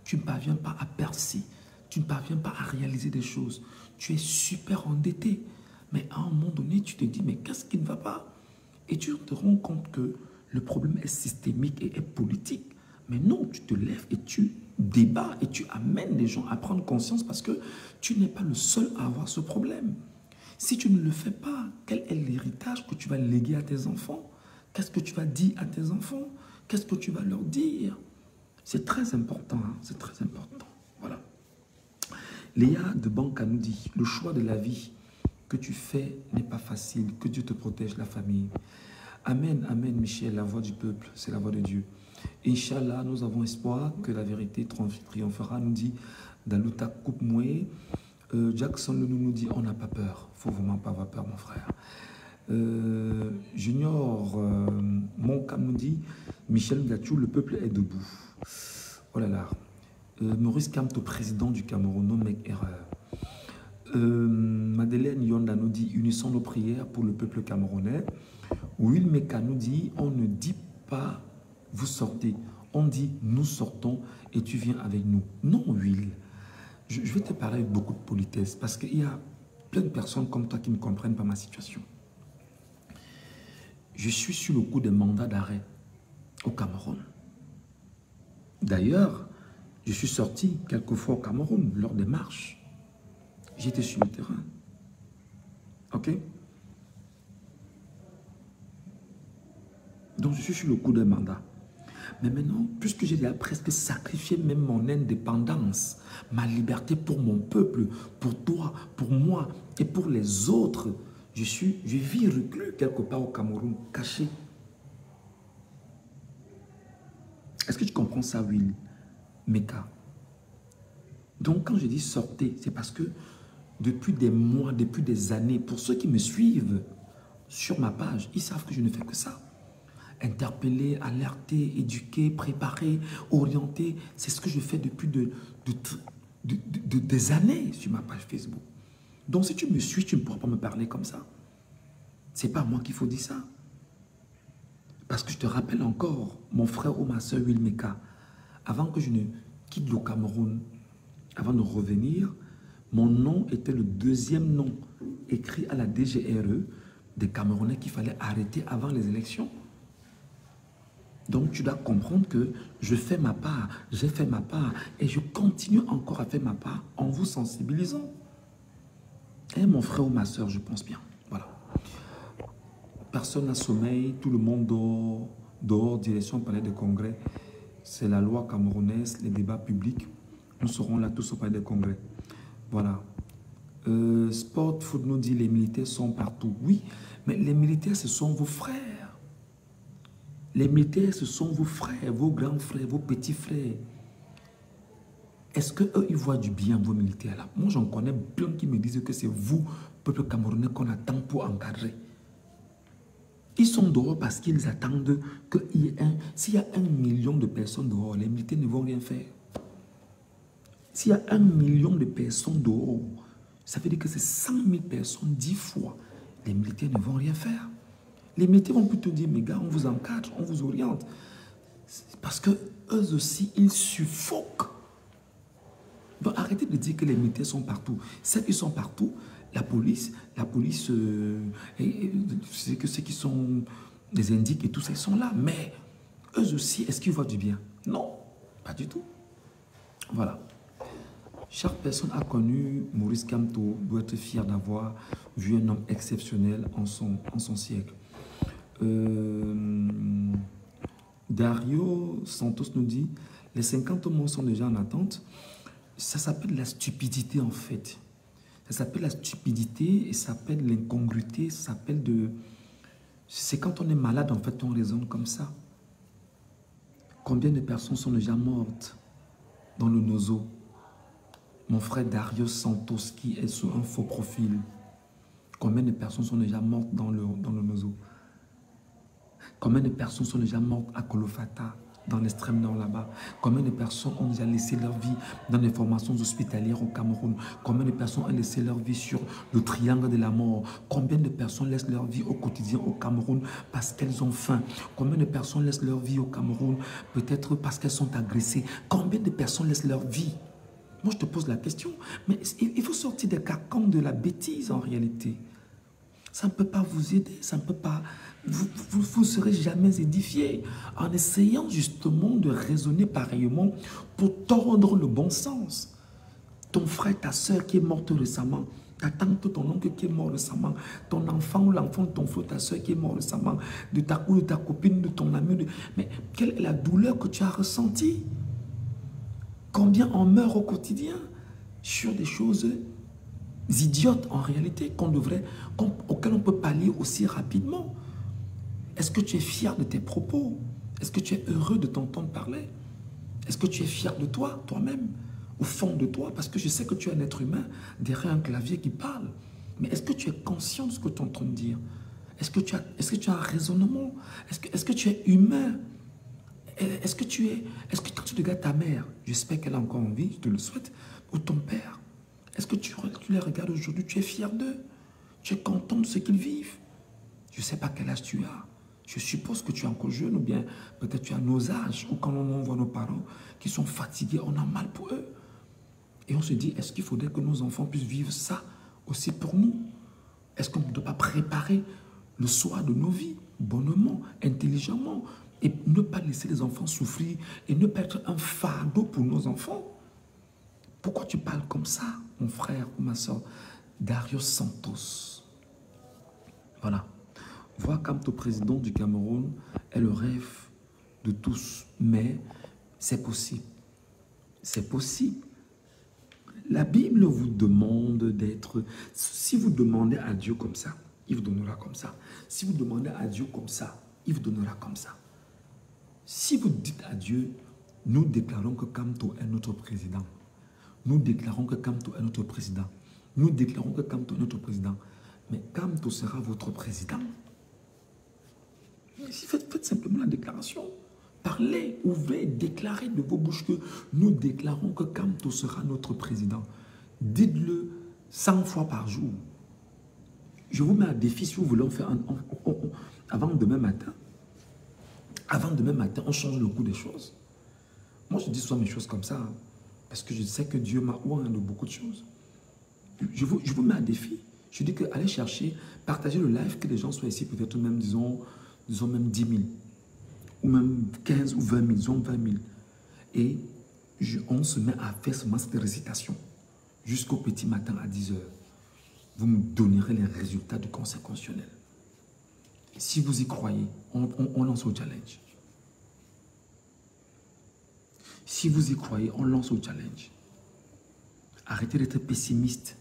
Tu ne parviens pas à percer. Tu ne parviens pas à réaliser des choses. Tu es super endetté. Mais à un moment donné, tu te dis, mais qu'est-ce qui ne va pas? Et tu te rends compte que le problème est systémique et est politique. Mais non, tu te lèves et tu débats et tu amènes les gens à prendre conscience parce que tu n'es pas le seul à avoir ce problème. Si tu ne le fais pas, quel est l'héritage que tu vas léguer à tes enfants? Qu'est-ce que tu vas dire à tes enfants? Qu'est-ce que tu vas leur dire? C'est très important, hein? C'est très important. Voilà. Léa de Banca nous dit, le choix de la vie que tu fais n'est pas facile, que Dieu te protège, la famille. Amen, amen, Michel, la voix du peuple, c'est la voix de Dieu. Inch'Allah, nous avons espoir que la vérité triomphera, nous dit Daluta Koupmoué. Jackson nous dit, on n'a pas peur, il ne faut vraiment pas avoir peur, mon frère. Junior Monka nous dit, Michel Ngatiou, le peuple est debout. Oh là là. Maurice Kamto, président du Cameroun, non mec, erreur. Madeleine Yonda nous dit, unissons nos prières pour le peuple camerounais. Will Meka nous dit, on ne dit pas vous sortez, on dit nous sortons et tu viens avec nous. Non, Will. Je vais te parler avec beaucoup de politesse parce qu'il y a plein de personnes comme toi qui ne comprennent pas ma situation. Je suis sur le coup des mandats d'arrêt au Cameroun. D'ailleurs, je suis sorti quelquefois au Cameroun lors des marches. J'étais sur le terrain. Ok? Donc, je suis sur le coup des mandats. Mais maintenant, puisque j'ai déjà presque sacrifié même mon indépendance, ma liberté pour mon peuple, pour toi, pour moi et pour les autres, je vis reclus quelque part au Cameroun, caché. Est-ce que tu comprends ça, Will Meka? Donc, quand je dis sortez, c'est parce que depuis des mois, depuis des années, pour ceux qui me suivent sur ma page, ils savent que je ne fais que ça. Interpeller, alerter, éduquer, préparer, orienter, c'est ce que je fais depuis des années sur ma page Facebook. Donc, si tu me suis, tu ne pourras pas me parler comme ça. Ce n'est pas à moi qu'il faut dire ça. Parce que je te rappelle encore, mon frère ou ma soeur Will Meka, avant que je ne quitte le Cameroun, avant de revenir, mon nom était le deuxième nom écrit à la DGRE des Camerounais qu'il fallait arrêter avant les élections. Donc tu dois comprendre que je fais ma part, j'ai fait ma part et je continue encore à faire ma part en vous sensibilisant. Et mon frère ou ma soeur, je pense bien. Voilà. Personne n'a sommeil, tout le monde dehors, direction palais de congrès. C'est la loi camerounaise, les débats publics. Nous serons là tous au palais de congrès. Voilà. Sport Food nous dit les militaires sont partout. Oui, mais les militaires, ce sont vos frères. Les militaires, ce sont vos frères, vos grands frères, vos petits frères. Est-ce qu'eux, ils voient du bien, vos militaires là? Moi, j'en connais plein qui me disent que c'est vous, peuple camerounais, qu'on attend pour encadrer. Ils sont dehors parce qu'ils attendent qu'il y ait s'il y a 1 million de personnes dehors, les militaires ne vont rien faire. S'il y a 1 million de personnes dehors, ça veut dire que c'est 100 000 personnes 10 fois. Les militaires ne vont rien faire. Les militaires vont plutôt dire, mais gars, on vous encadre, on vous oriente. Parce que eux aussi, ils suffoquent. Donc arrêtez de dire que les militaires sont partout. Ceux qui sont partout, la police, c'est que ceux qui sont des indiques et tout ça, ils sont là. Mais eux aussi, est-ce qu'ils voient du bien? Non, pas du tout. Voilà. Chaque personne a connu Maurice Kamto, doit être fier d'avoir vu un homme exceptionnel en son siècle. Dario Santos nous dit, les 50 mots sont déjà en attente. Ça s'appelle la stupidité en fait. Ça s'appelle la stupidité et ça s'appelle l'incongruité, ça s'appelle de... C'est quand on est malade en fait, on raisonne comme ça. Combien de personnes sont déjà mortes dans le nozo? Mon frère Dario Santos qui est sur un faux profil. Combien de personnes sont déjà mortes dans le nozo? Combien de personnes sont déjà mortes à Kolofata, dans l'extrême nord là-bas? Combien de personnes ont déjà laissé leur vie dans les formations hospitalières au Cameroun? Combien de personnes ont laissé leur vie sur le triangle de la mort? Combien de personnes laissent leur vie au quotidien au Cameroun parce qu'elles ont faim? Combien de personnes laissent leur vie au Cameroun peut-être parce qu'elles sont agressées? Combien de personnes laissent leur vie? Moi, je te pose la question. Mais il faut sortir des carcans de la bêtise en réalité. Ça ne peut pas vous aider, ça ne peut pas... Vous ne serez jamais édifié en essayant justement de raisonner pareillement pour tordre le bon sens. Ton frère, ta soeur qui est morte récemment, ta tante, ton oncle qui est mort récemment, ton enfant ou l'enfant de ton frère, ta soeur qui est mort récemment, de ta copine, de ton ami. Mais quelle est la douleur que tu as ressentie? Combien on meurt au quotidien sur des choses idiotes en réalité auxquelles on peut pallier aussi rapidement? Est-ce que tu es fier de tes propos? Est-ce que tu es heureux de t'entendre parler? Est-ce que tu es fier de toi, toi-même, au fond de toi? Parce que je sais que tu es un être humain derrière un clavier qui parle. Mais est-ce que tu es conscient de ce que tu es en train de dire? Est-ce que tu as un raisonnement? Est-ce que tu es humain? Est-ce que quand tu regardes ta mère, j'espère qu'elle a encore envie, je te le souhaite, ou ton père, est-ce que tu les regardes aujourd'hui, tu es fier d'eux? Tu es content de ce qu'ils vivent? Je ne sais pas quel âge tu as. Je suppose que tu es encore jeune ou bien peut-être tu as nos âges ou quand on voit nos parents qui sont fatigués, on a mal pour eux. Et on se dit, est-ce qu'il faudrait que nos enfants puissent vivre ça aussi pour nous? Est-ce qu'on ne doit pas préparer le soir de nos vies, bonnement, intelligemment, et ne pas laisser les enfants souffrir et ne pas être un fardeau pour nos enfants? Pourquoi tu parles comme ça, mon frère ou ma soeur? Dario Santos. Voilà. Voir Kamto président du Cameroun est le rêve de tous, mais c'est possible. C'est possible. La Bible vous demande d'être... Si vous demandez à Dieu comme ça, il vous donnera comme ça. Si vous demandez à Dieu comme ça, il vous donnera comme ça. Si vous dites à Dieu, nous déclarons que Kamto est notre président. Nous déclarons que Kamto est notre président. Nous déclarons que Kamto est notre président. Mais Kamto sera votre président. Faites simplement la déclaration. Parlez, ouvrez, déclarez de vos bouches que nous déclarons que Kamto sera notre président. Dites-le 100 fois par jour. Je vous mets à défi si vous voulez en faire avant demain matin. Avant demain matin, on change le cours des choses. Moi, je dis souvent mes choses comme ça. Hein, parce que je sais que Dieu m'a ouvert de beaucoup de choses. Je vous mets à défi. Je dis que allez chercher, partagez le live, que les gens soient ici, peut-être même, disons même 10 000. Ou même 15 ou 20 000, disons 20 000. Et on se met à faire seulement cette récitation. Jusqu'au petit matin à 10 h. Vous me donnerez les résultats du conseil constitutionnel. Si vous y croyez, on lance au challenge. Si vous y croyez, on lance au challenge. Arrêtez d'être pessimiste.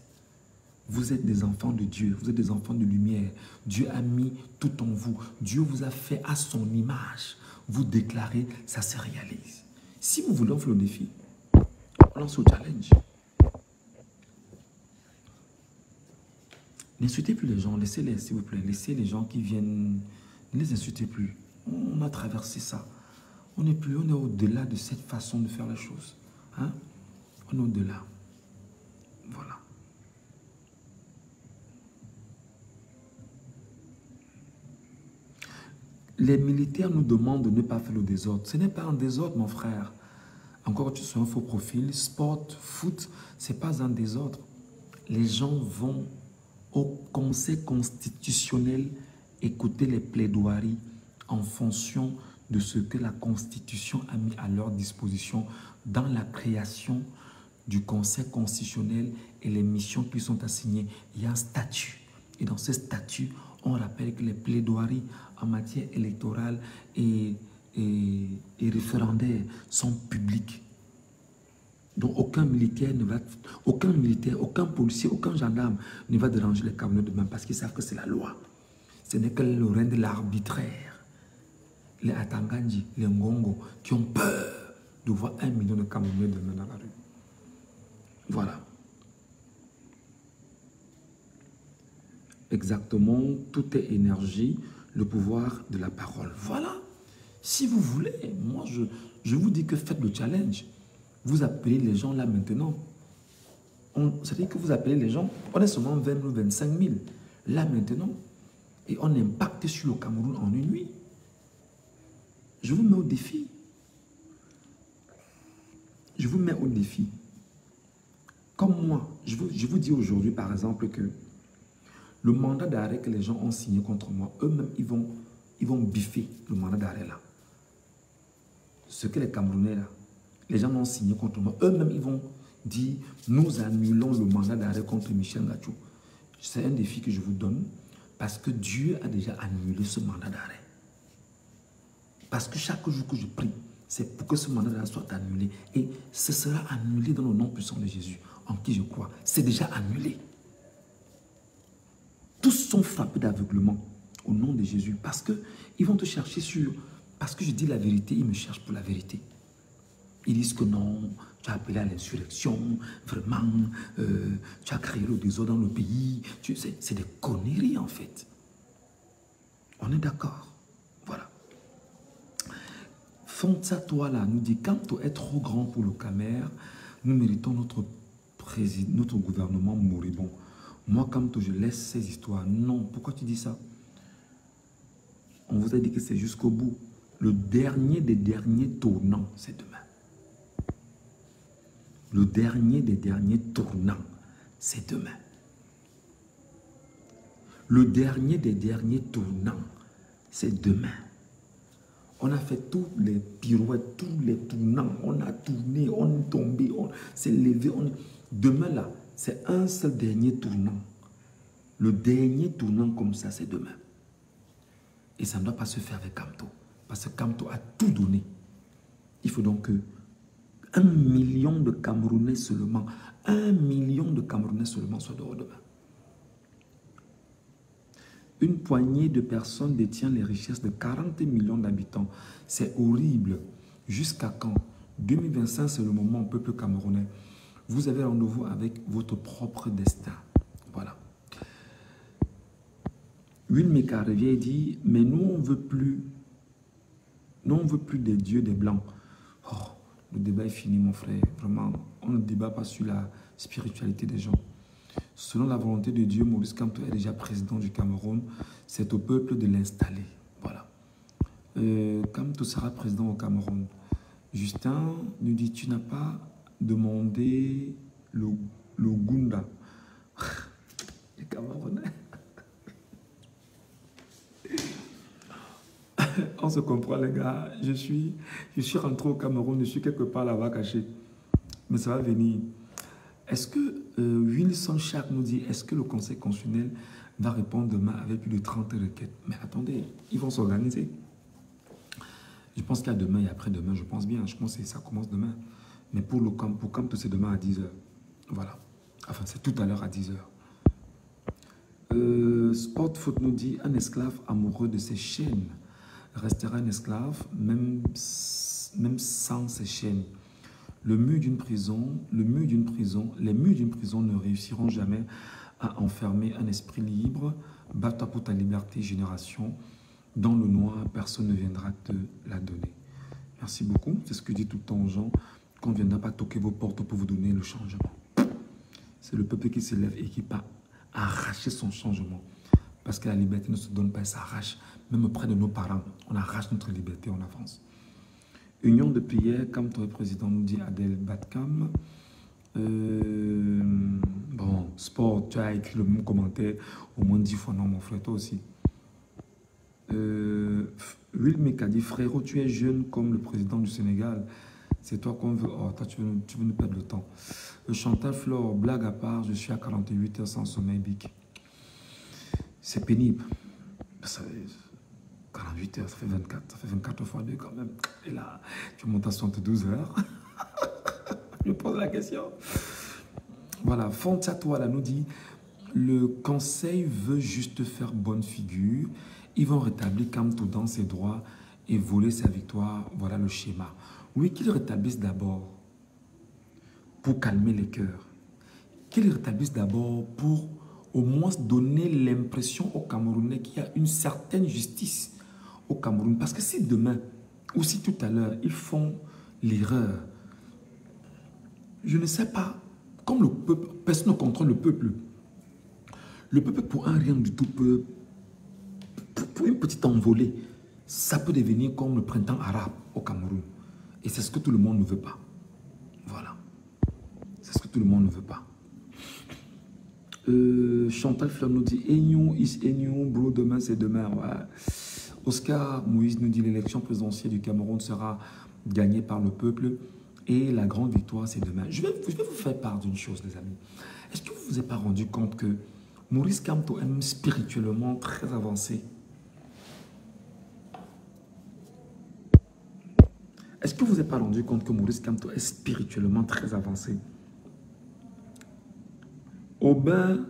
Vous êtes des enfants de Dieu, vous êtes des enfants de lumière. Dieu a mis tout en vous. Dieu vous a fait à son image. Vous déclarez, ça se réalise. Si vous voulez faire le défi, on lance au challenge. N'insultez plus les gens, laissez-les, s'il vous plaît. Laissez les gens qui viennent, ne les insultez plus. On a traversé ça. On est au-delà de cette façon de faire les choses. Hein? On est au-delà. Voilà. Les militaires nous demandent de ne pas faire le désordre. Ce n'est pas un désordre, mon frère. Encore que tu sois un faux profil, sport, foot, ce n'est pas un désordre. Les gens vont au Conseil constitutionnel écouter les plaidoiries en fonction de ce que la Constitution a mis à leur disposition dans la création du Conseil constitutionnel et les missions qui sont assignées. Il y a un statut. Et dans ce statut, on rappelle que les plaidoiries en matière électorale et référendaire sont publiques. Donc aucun militaire, aucun policier, aucun gendarme ne va déranger les Camerounais demain parce qu'ils savent que c'est la loi. Ce n'est que le règne de l'arbitraire. Les Atanganji, les Ngongo, qui ont peur de voir 1 million de Camerounais demain dans la rue. Voilà. Exactement, tout est énergie, le pouvoir de la parole. Voilà. Si vous voulez, moi je vous dis que faites le challenge. Vous appelez les gens là maintenant. C'est-à-dire que vous appelez les gens, on est seulement 20 000 ou 25 000 là maintenant. Et on impacte sur le Cameroun en une nuit. Je vous mets au défi. Je vous mets au défi. Comme moi, je vous dis aujourd'hui par exemple que le mandat d'arrêt que les gens ont signé contre moi, eux-mêmes, ils vont biffer le mandat d'arrêt là. Ce que les Camerounais là, les gens ont signé contre moi, eux-mêmes, ils vont dire, nous annulons le mandat d'arrêt contre Michel Ngacho. C'est un défi que je vous donne parce que Dieu a déjà annulé ce mandat d'arrêt. Parce que chaque jour que je prie, c'est pour que ce mandat d'arrêt soit annulé. Et ce sera annulé dans le nom puissant de Jésus, en qui je crois. C'est déjà annulé. Tous sont frappés d'aveuglement au nom de Jésus parce qu'ils vont te chercher sur... Parce que je dis la vérité, ils me cherchent pour la vérité. Ils disent que non, tu as appelé à l'insurrection, vraiment, tu as créé le désordre dans le pays. C'est des conneries en fait. On est d'accord. Voilà. Fonsa Touala nous dit, Kamto est trop grand pour le Camer, nous méritons notre gouvernement moribond. Moi, Kamto, je laisse ces histoires. Non, pourquoi tu dis ça? On vous a dit que c'est jusqu'au bout. Le dernier des derniers tournants, c'est demain. Le dernier des derniers tournants, c'est demain. Le dernier des derniers tournants, c'est demain. On a fait tous les pirouettes, tous les tournants. On a tourné, on est tombé, on s'est levé. Demain, là, c'est un seul dernier tournant. Le dernier tournant comme ça, c'est demain. Et ça ne doit pas se faire avec Kamto. Parce que Kamto a tout donné. Il faut donc que 1 million de Camerounais seulement, 1 million de Camerounais seulement soient dehors demain. Une poignée de personnes détient les richesses de 40 millions d'habitants. C'est horrible. Jusqu'à quand? 2025, c'est le moment, peuple camerounais. Vous avez rendez-vous avec votre propre destin. Voilà. Will Meka revient et dit, mais nous, on veut plus. Nous, on veut plus des dieux des blancs. Oh, le débat est fini, mon frère. Vraiment, on ne débat pas sur la spiritualité des gens. Selon la volonté de Dieu, Maurice Kamto est déjà président du Cameroun. C'est au peuple de l'installer. Voilà. Kamto sera président au Cameroun. Justin nous dit, tu n'as pas demandé le Gunda. Les Camerounais. On se comprend, les gars. Je suis rentré au Cameroun, je suis quelque part là-bas caché. Mais ça va venir. Est-ce que Wilson Chak nous dit, est-ce que le Conseil constitutionnel va répondre demain avec plus de 30 requêtes? Mais attendez, ils vont s'organiser. Je pense qu'il y a demain et après-demain, je pense bien. Je pense que ça commence demain. Mais pour Kamto, c'est demain à 10h. Voilà. Enfin, c'est tout à l'heure à 10h. Sport Foot nous dit, un esclave amoureux de ses chaînes restera un esclave, même sans ses chaînes. Les murs d'une prison ne réussiront jamais à enfermer un esprit libre. Bats-toi pour ta liberté, génération. Dans le noir, personne ne viendra te la donner. Merci beaucoup. C'est ce que dit tout le temps aux gens. Qu'on ne viendra pas toquer vos portes pour vous donner le changement. C'est le peuple qui se lève et qui part arracher son changement. Parce que la liberté ne se donne pas, elle s'arrache. Même auprès de nos parents, on arrache notre liberté, on avance. Union de prière, comme toi, président, nous dit Adèle Batkam. Bon, sport, tu as écrit le même commentaire au moins 10 fois, non, mon frère, toi aussi. Will Meka dit, frérot, tu es jeune comme le président du Sénégal. C'est toi qu'on veut. Oh, toi, tu veux nous perdre le temps. Chantal Flore, blague à part, je suis à 48 heures sans sommeil, bic. C'est pénible. 48 heures, ça fait 24 fois 2 quand même. Et là, tu montes à 72 heures. Je pose la question. Voilà, Fontiatoila nous dit, le conseil veut juste faire bonne figure. Ils vont rétablir Kamto dans ses droits et voler sa victoire. Voilà le schéma. Oui, qu'ils rétablissent d'abord pour calmer les cœurs. Qu'ils rétablissent d'abord pour au moins donner l'impression aux Camerounais qu'il y a une certaine justice au Cameroun. Parce que si demain, ou si tout à l'heure, ils font l'erreur, je ne sais pas, comme le peuple, personne ne contrôle le peuple. Le peuple, pour un rien du tout, pour une petite envolée, ça peut devenir comme le printemps arabe au Cameroun. Et c'est ce que tout le monde ne veut pas. Voilà. C'est ce que tout le monde ne veut pas. Chantal Fleur nous dit Aignon is Aignon, bro, demain c'est demain. Ouais. Oscar Moïse nous dit l'élection présidentielle du Cameroun sera gagnée par le peuple et la grande victoire c'est demain. Je vais vous faire part d'une chose, les amis. Est-ce que vous ne vous êtes pas rendu compte que Maurice Kamto est même spirituellement très avancé? Est-ce que vous ne vous êtes pas rendu compte que Maurice Kamto est spirituellement très avancé? Aubin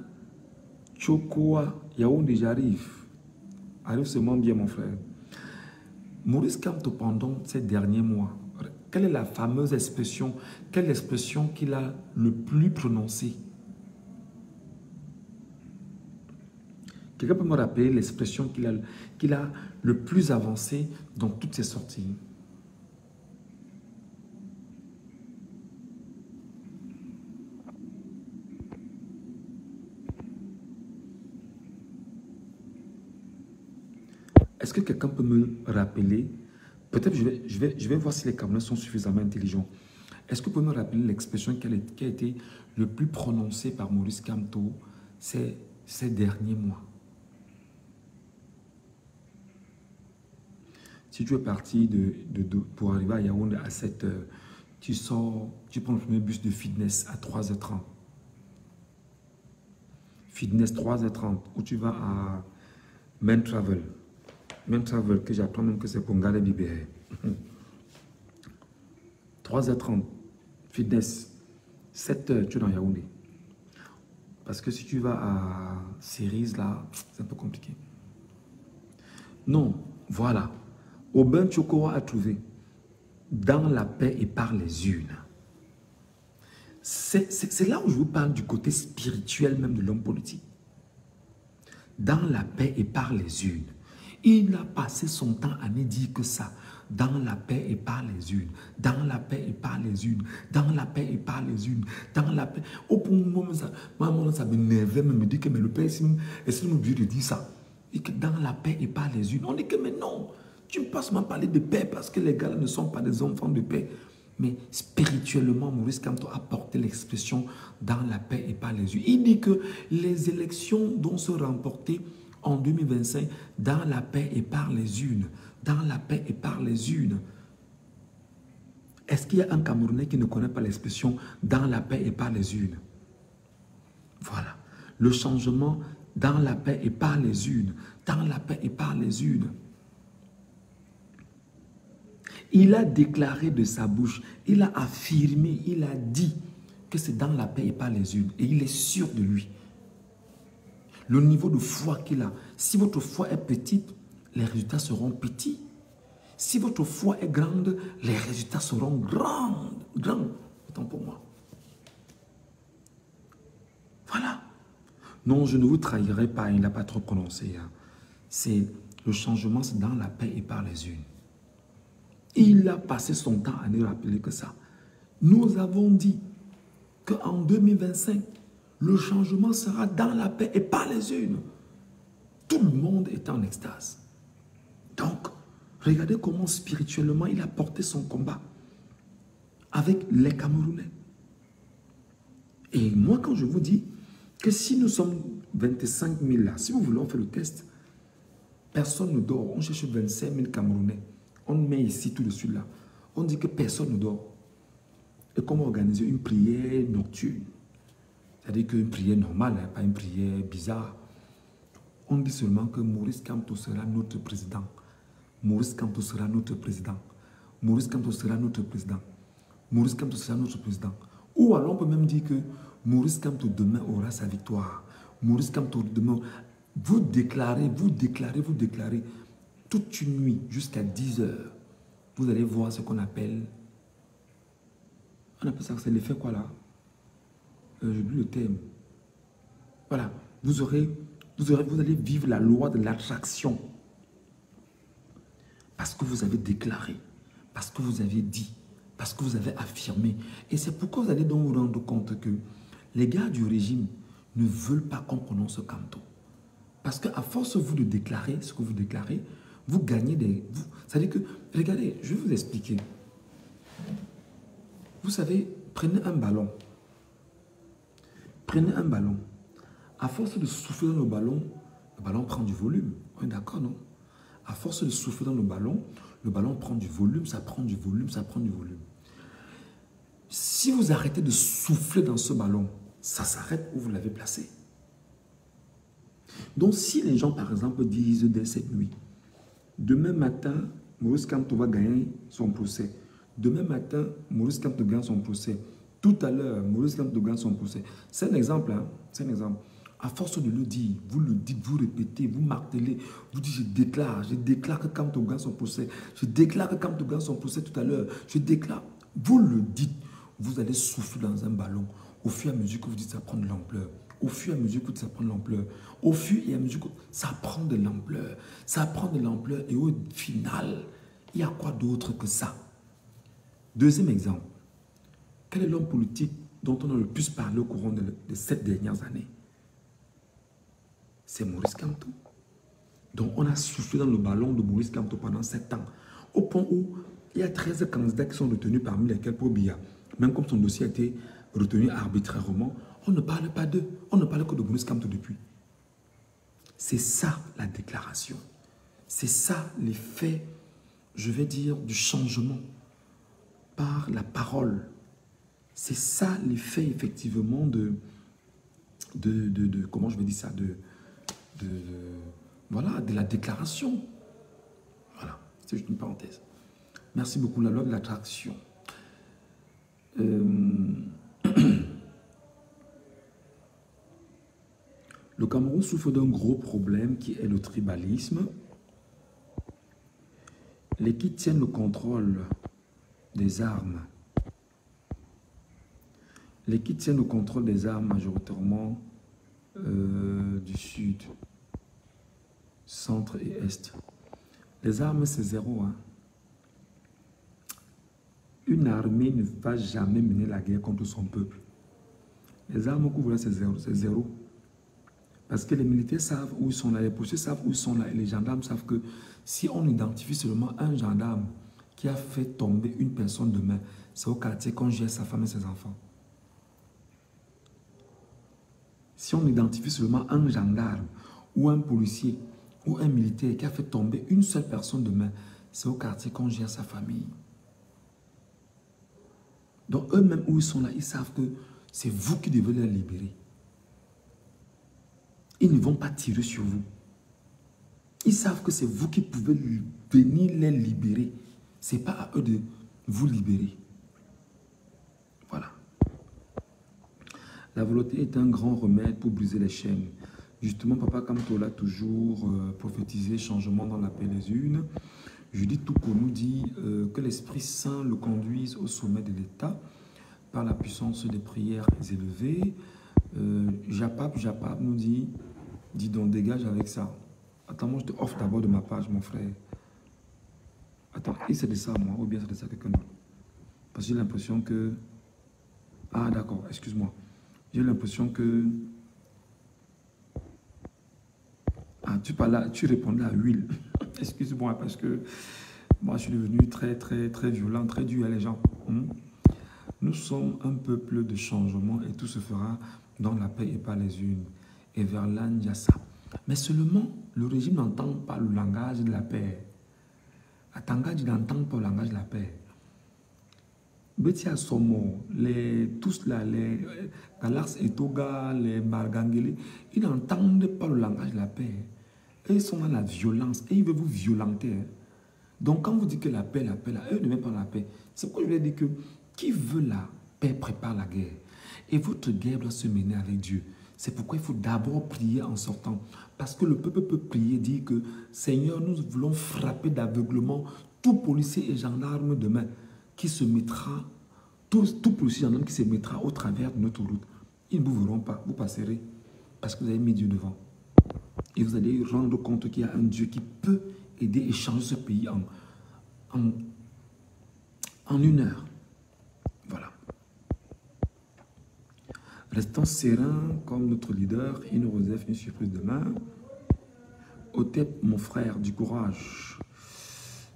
Chokoa, Yaoundé, j'arrive. Arrive seulement bien, mon frère. Maurice Kamto, pendant ces derniers mois, quelle est la fameuse expression, quelle expression qu'il a le plus prononcée? Quelqu'un peut me rappeler l'expression qu'il a le plus avancée dans toutes ses sorties? Est-ce que quelqu'un peut me rappeler? Peut-être je vais voir si les Camerounais sont suffisamment intelligents. Est-ce que vous pouvez me rappeler l'expression qui a été le plus prononcée par Maurice Kamto ces derniers mois? Si tu es parti pour arriver à Yaoundé à 7 h, tu sors, tu prends le premier bus de fitness à 3h30. Fitness 3h30, où tu vas à Main Travel. Main Travel, que j'apprends même que c'est pour Ngale Bibé. 3h30, fitness. 7 h, tu es dans Yaoundé. Parce que si tu vas à Cerise, là, c'est un peu compliqué. Non, voilà. Aubin Tchokoa a trouvé dans la paix et par les urnes. C'est là où je vous parle du côté spirituel même de l'homme politique. Dans la paix et par les urnes. Il a passé son temps à me dire que ça. Dans la paix et par les urnes. Dans la paix et par les urnes. Dans la paix et par les urnes. Dans la paix. Au point où ça m'énervait, me dit que mais le Père, est-ce que nous Dieu de dire ça? Et que dans la paix et par les urnes. On dit que mais non, tu ne peux pas parler de paix parce que les gars ne sont pas des enfants de paix. Mais spirituellement, Maurice Kamto a porté l'expression dans la paix et par les urnes. Il dit que les élections dont se remporter en 2025 dans la paix et par les urnes. Dans la paix et par les urnes. Est-ce qu'il y a un Camerounais qui ne connaît pas l'expression dans la paix et par les urnes? Voilà. Le changement dans la paix et par les urnes. Dans la paix et par les urnes. Il a déclaré de sa bouche, il a affirmé, il a dit que c'est dans la paix et par les urnes. Et il est sûr de lui. Le niveau de foi qu'il a. Si votre foi est petite, les résultats seront petits. Si votre foi est grande, les résultats seront grands. Autant pour moi. Voilà. Non, je ne vous trahirai pas, il n'a pas trop prononcé. Hein. C'est le changement, c'est dans la paix et par les urnes. Il a passé son temps à nous rappeler que ça. Nous avons dit qu'en 2025, le changement sera dans la paix et par les urnes. Tout le monde est en extase. Donc, regardez comment spirituellement il a porté son combat avec les Camerounais. Et moi, quand je vous dis que si nous sommes 25 000 là, si vous voulez, on fait le test, personne ne dort. On cherche 25 000 Camerounais. On met ici tout de suite là. On dit que personne ne dort. Et comment organiser une prière nocturne? C'est-à-dire qu'une prière normale, hein, pas une prière bizarre. On dit seulement que Maurice Kamto sera notre président. Maurice Kamto sera notre président. Maurice Kamto sera notre président. Maurice Kamto sera notre président. Ou alors on peut même dire que Maurice Kamto demain aura sa victoire. Maurice Kamto demain... Vous déclarez toute une nuit jusqu'à 10 heures. Vous allez voir ce qu'on appelle... On appelle ça, c'est l'effet quoi là? J'ai oublié le terme. Voilà. Vous allez vivre la loi de l'attraction. Parce que vous avez déclaré. Parce que vous avez dit. Parce que vous avez affirmé. Et c'est pourquoi vous allez donc vous rendre compte que les gars du régime ne veulent pas qu'on prononce Kamto. Parce qu'à force vous de déclarer ce que vous déclarez, vous gagnez des... C'est-à-dire que, regardez, je vais vous expliquer. Vous savez, prenez un ballon. Prenez un ballon. À force de souffler dans le ballon prend du volume. On est d'accord, non? À force de souffler dans le ballon prend du volume, ça prend du volume, ça prend du volume. Si vous arrêtez de souffler dans ce ballon, ça s'arrête où vous l'avez placé. Donc, si les gens, par exemple, disent dès cette nuit, demain matin, Maurice Kamto va gagner son procès. Demain matin, Maurice Kamto gagne son procès. Tout à l'heure, Maurice Kamto gagne son procès. C'est un exemple, hein? C'est un exemple. À force de le dire, vous le dites, vous répétez, vous martelez, vous dites, je déclare que Kamto gagne son procès. Je déclare que Kamto gagne son procès tout à l'heure. Je déclare. Vous le dites, vous allez souffler dans un ballon. Au fur et à mesure que vous dites, ça prend de l'ampleur. Au fur et à mesure que ça prend de l'ampleur. Au fur et à mesure que ça prend de l'ampleur. Ça prend de l'ampleur et au final, il y a quoi d'autre que ça? Deuxième exemple. Quel est l'homme politique dont on a le plus parlé au courant de 7 dernières années? C'est Maurice Kamto. Donc on a soufflé dans le ballon de Maurice Kamto pendant 7 ans. Au point où il y a 13 candidats qui sont retenus parmi lesquels Paul Biya. Même comme son dossier a été retenu arbitrairement, on ne parle pas d'eux. On ne parle que de Maurice Kamto depuis. C'est ça la déclaration. C'est ça l'effet, je vais dire, du changement par la parole. C'est ça l'effet effectivement de comment je vais dire ça, voilà, de la déclaration. Voilà, c'est juste une parenthèse. Merci beaucoup, la loi de l'attraction. Le Cameroun souffre d'un gros problème qui est le tribalisme. Les qui tiennent le contrôle des armes. Les qui tiennent le contrôle des armes majoritairement du sud, centre et est. Les armes, c'est zéro. Hein. Une armée ne va jamais mener la guerre contre son peuple. Les armes que vous voyez, c'est zéro. C'est zéro. Parce que les militaires savent où ils sont là, les policiers savent où ils sont là, et les gendarmes savent que si on identifie seulement un gendarme qui a fait tomber une personne de main, c'est au quartier qu'on gère sa femme et ses enfants. Si on identifie seulement un gendarme ou un policier ou un militaire qui a fait tomber une seule personne de main, c'est au quartier qu'on gère sa famille. Donc eux-mêmes où ils sont là, ils savent que c'est vous qui devez les libérer. Ils ne vont pas tirer sur vous. Ils savent que c'est vous qui pouvez venir les libérer. Ce n'est pas à eux de vous libérer. Voilà. La volonté est un grand remède pour briser les chaînes. Justement, Papa Kamto l'a toujours prophétisé, changement dans la paix des unes. Judith Touko nous dit que l'Esprit Saint le conduise au sommet de l'État par la puissance des prières élevées. Japap nous dit, dis donc, dégage avec ça. Attends, moi je te offre d'abord de ma page, mon frère. Attends, et c'est de ça, moi, ou bien c'est de ça quelqu'un d'autre? Parce que j'ai l'impression que... Ah, d'accord, excuse-moi. J'ai l'impression que... Ah, tu répondais à Huile. Excuse-moi, parce que moi, je suis devenu très violent, très dur à les gens. Nous sommes un peuple de changement et tout se fera dans la paix et pas les unes. Et vers l'Andiasa. Mais seulement, le régime n'entend pas le langage de la paix. Atanga n'entend pas le langage de la paix. Betia Somo, tous là, les Galax et Toga, les Margangele, ils n'entendent pas le langage de la paix. Et ils sont dans la violence et ils veulent vous violenter. Donc quand vous dites que la paix, là, eux ne veulent pas la paix. C'est pourquoi je vais dire que qui veut la paix prépare la guerre. Et votre guerre doit se mener avec Dieu. C'est pourquoi il faut d'abord prier en sortant. Parce que le peuple peut prier, dire que Seigneur, nous voulons frapper d'aveuglement tout policier et gendarme demain qui se mettra, tout policier et gendarme qui se mettra au travers de notre route. Ils ne vous verront pas, vous passerez parce que vous avez mis Dieu devant. Et vous allez rendre compte qu'il y a un Dieu qui peut aider et changer ce pays en une heure. Voilà. Restons sereins comme notre leader. Il nous réserve une surprise demain. Otep, mon frère, du courage.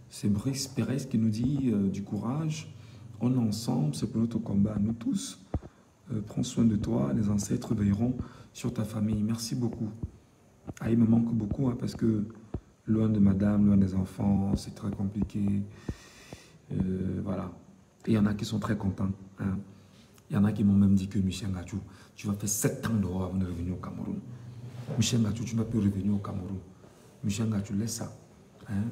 C'est Brice Pérez qui nous dit du courage. On est ensemble, c'est pour notre combat, nous tous. Prends soin de toi, les ancêtres veilleront sur ta famille. Merci beaucoup. Ah, il me manque beaucoup hein, parce que loin de madame, loin des enfants, c'est très compliqué. Voilà. Et il y en a qui sont très contents. Hein. Il y en a qui m'ont même dit que Michel Gachou, tu vas faire 7 ans dehors avant de revenir au Cameroun. Michel Gachou, tu ne vas plus revenir au Cameroun. Michel Gachou, laisse ça. Hein.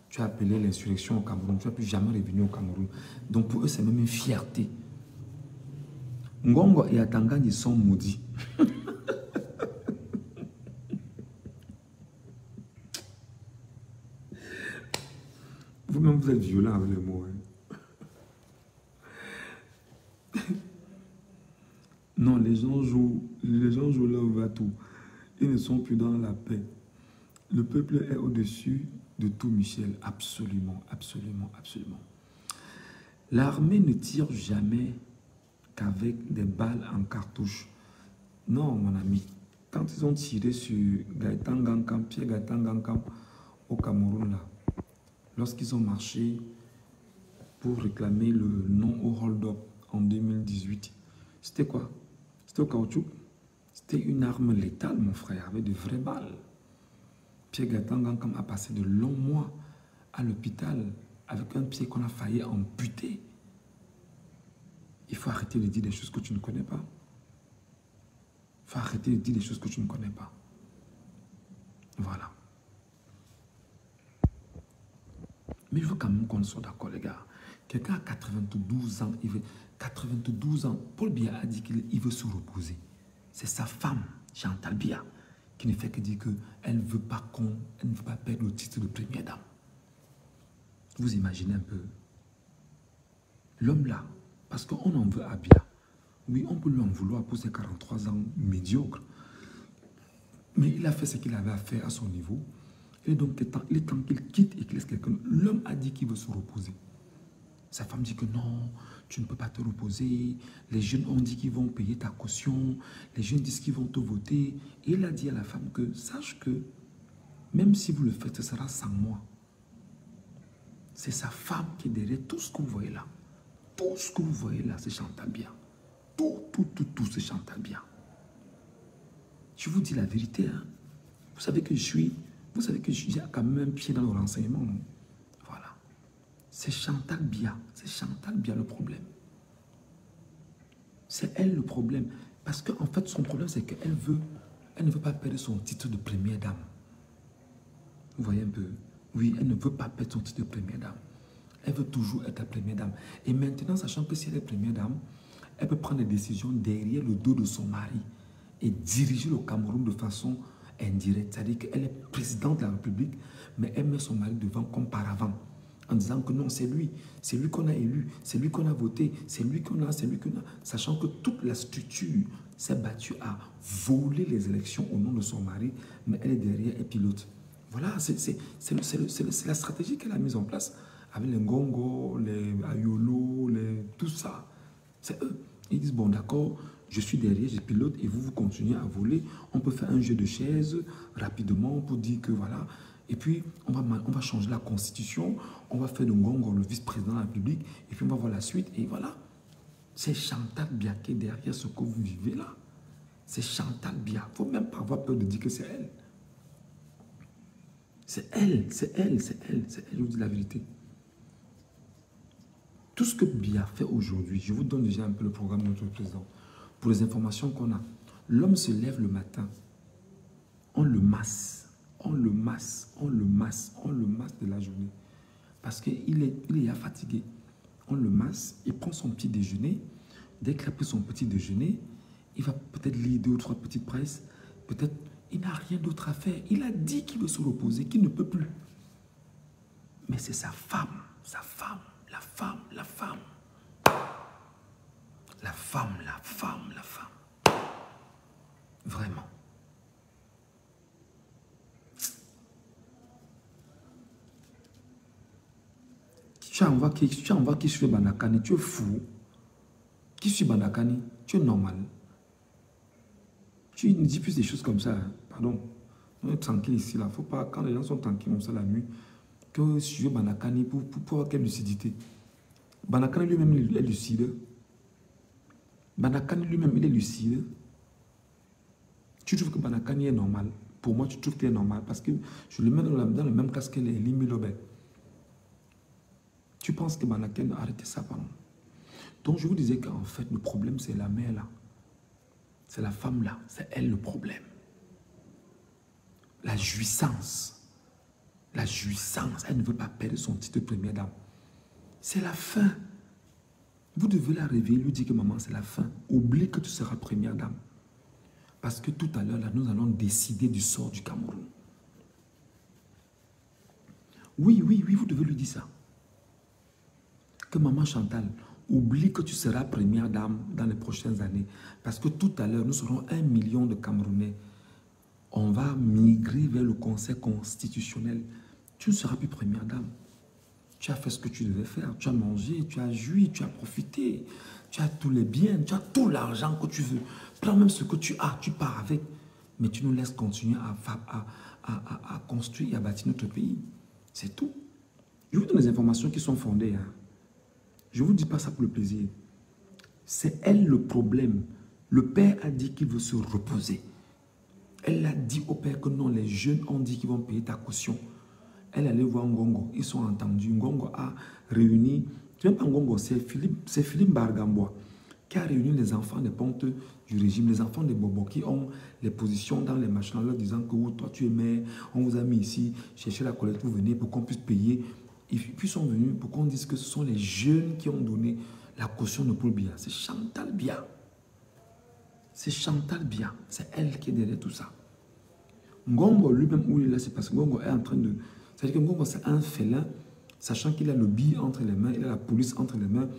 Tu as appelé l'insurrection au Cameroun, tu ne vas plus jamais revenir au Cameroun. Donc pour eux, c'est même une fierté. Ngongo et Atanga, ils sont maudits. Vous-même, vous êtes violent avec les mots. Hein. Non, les gens jouent leur va-tout. Ils ne sont plus dans la paix. Le peuple est au-dessus de tout, Michel. Absolument, absolument, absolument. L'armée ne tire jamais qu'avec des balles en cartouche. Non, mon ami. Quand ils ont tiré sur Gaëtan Gankam, Pierre Gaëtan Gankam au Cameroun, là, lorsqu'ils ont marché pour réclamer le non au hold-up en 2018, c'était quoi? C'était au caoutchouc. C'était une arme létale, mon frère, avec de vraies balles. Pierre Gaëtan Gankam a passé de longs mois à l'hôpital avec un pied qu'on a failli amputer. Il faut arrêter de dire des choses que tu ne connais pas. Il faut arrêter de dire des choses que tu ne connais pas. Voilà. Mais il faut quand même qu'on soit d'accord, les gars. Quelqu'un a 92 ans, 92 ans. Paul Biya a dit qu'il veut se reposer. C'est sa femme, Chantal Biya, qui ne fait que dire qu'elle ne veut pas perdre le titre de première dame. Vous imaginez un peu. L'homme là, parce qu'on en veut à Bia. Oui, on peut lui en vouloir pour ses 43 ans médiocres. Mais il a fait ce qu'il avait à faire à son niveau. Et donc, il est temps qu'il quitte et qu'il laisse quelqu'un. L'homme a dit qu'il veut se reposer. Sa femme dit que non, tu ne peux pas te reposer. Les jeunes ont dit qu'ils vont payer ta caution. Les jeunes disent qu'ils vont te voter. Et il a dit à la femme que, sache que, même si vous le faites, ce sera sans moi. C'est sa femme qui est derrière tout ce que vous voyez là. Tout ce que vous voyez là, c'est Chantal Biya. Tout, c'est Chantal Biya. Je vous dis la vérité. Hein. Vous savez que j'ai quand même un pied dans le renseignement. Non? Voilà. C'est Chantal Biya. C'est Chantal Biya le problème. C'est elle le problème. Parce qu'en fait, son problème, c'est qu'elle ne veut pas perdre son titre de première dame. Vous voyez un peu? Oui, elle ne veut pas perdre son titre de première dame. Elle veut toujours être la première dame. Et maintenant, sachant que si elle est première dame, elle peut prendre des décisions derrière le dos de son mari et diriger le Cameroun de façon indirecte. C'est-à-dire qu'elle est présidente de la République, mais elle met son mari devant comme par avant, en disant que non, c'est lui qu'on a élu, c'est lui qu'on a voté, c'est lui qu'on a, sachant que toute la structure s'est battue à voler les élections au nom de son mari, mais elle est derrière et pilote. Voilà, c'est la stratégie qu'elle a mise en place avec les Ngongo, les Ayolo, tout ça. C'est eux. Ils disent, bon d'accord, je suis derrière, je pilote et vous continuez à voler. On peut faire un jeu de chaises rapidement pour dire que voilà. Et puis, on va changer la constitution, on va faire de Ngongo le vice-président de la République et puis on va voir la suite et voilà. C'est Chantal Biya qui est derrière ce que vous vivez là. C'est Chantal Biya. Il ne faut même pas avoir peur de dire que c'est elle. C'est elle, je vous dis la vérité. Tout ce que Biya fait aujourd'hui, je vous donne déjà un peu le programme de notre président. Pour les informations qu'on a, l'homme se lève le matin, on le masse de la journée. Parce qu'il est fatigué. On le masse, il prend son petit déjeuner. Dès qu'il a pris son petit déjeuner, il va peut-être lire 2 ou 3 petites presses. Peut-être, il n'a rien d'autre à faire. Il a dit qu'il veut se reposer, qu'il ne peut plus. Mais c'est sa femme. Vraiment. Tu envoies qui suit Bandakani, tu es fou. Qui suit Bandakani, tu es normal. Tu ne dis plus des choses comme ça. Hein. Pardon. On est tranquille ici. Il ne faut pas, quand les gens sont tranquilles comme ça la nuit, que suivre Bandakani pour avoir quelle lucidité. Bandakani lui-même est lucide. Bandakani lui-même, il est lucide. Tu trouves que Bandakani est normal. Pour moi, tu trouves qu'il est normal parce que je le mets dans le même casque que les Limilobé. Tu penses que Bandakani a arrêté ça, pardon. Donc, je vous disais qu'en fait, le problème, c'est la mère là. C'est la femme là. C'est elle le problème. La jouissance. La jouissance. Elle ne veut pas perdre son titre de première dame. C'est la fin. Vous devez la réveiller, lui dire que maman, c'est la fin. Oublie que tu seras première dame. Parce que tout à l'heure, là, nous allons décider du sort du Cameroun. Oui, vous devez lui dire ça. Que maman Chantal, oublie que tu seras première dame dans les prochaines années. Parce que tout à l'heure, nous serons 1 million de Camerounais. On va migrer vers le Conseil constitutionnel. Tu ne seras plus première dame. Tu as fait ce que tu devais faire. Tu as mangé, tu as joui, tu as profité. Tu as tous les biens, tu as tout l'argent que tu veux. Prends même ce que tu as, tu pars avec. Mais tu nous laisses continuer à construire et à bâtir notre pays. C'est tout. Je vous donne des informations qui sont fondées. Hein. Je ne vous dis pas ça pour le plaisir. C'est elle le problème. Le père a dit qu'il veut se reposer. Elle a dit au père que non, les jeunes ont dit qu'ils vont payer ta caution. Elle allait voir Ngongo. Ils sont entendus. Ngongo a réuni, tu n'aimes pas Ngongo, c'est Philippe Bargambois qui a réuni les enfants des pontes du régime, les enfants des bobos qui ont les positions dans les machins, en leur disant que oh, toi tu es maire, on vous a mis ici, cherchez la collecte, vous venez pour qu'on puisse payer. Et puis ils sont venus pour qu'on dise que ce sont les jeunes qui ont donné la caution de Paul Biya. C'est Chantal Biya. C'est Chantal Biya. C'est elle qui est derrière tout ça. Ngongo lui-même, où il est là, c'est parce que Ngongo est en train de... C'est-à-dire que Ngongo, c'est un félin. sachant qu'il a le BI entre les mains, il a la police entre les mains,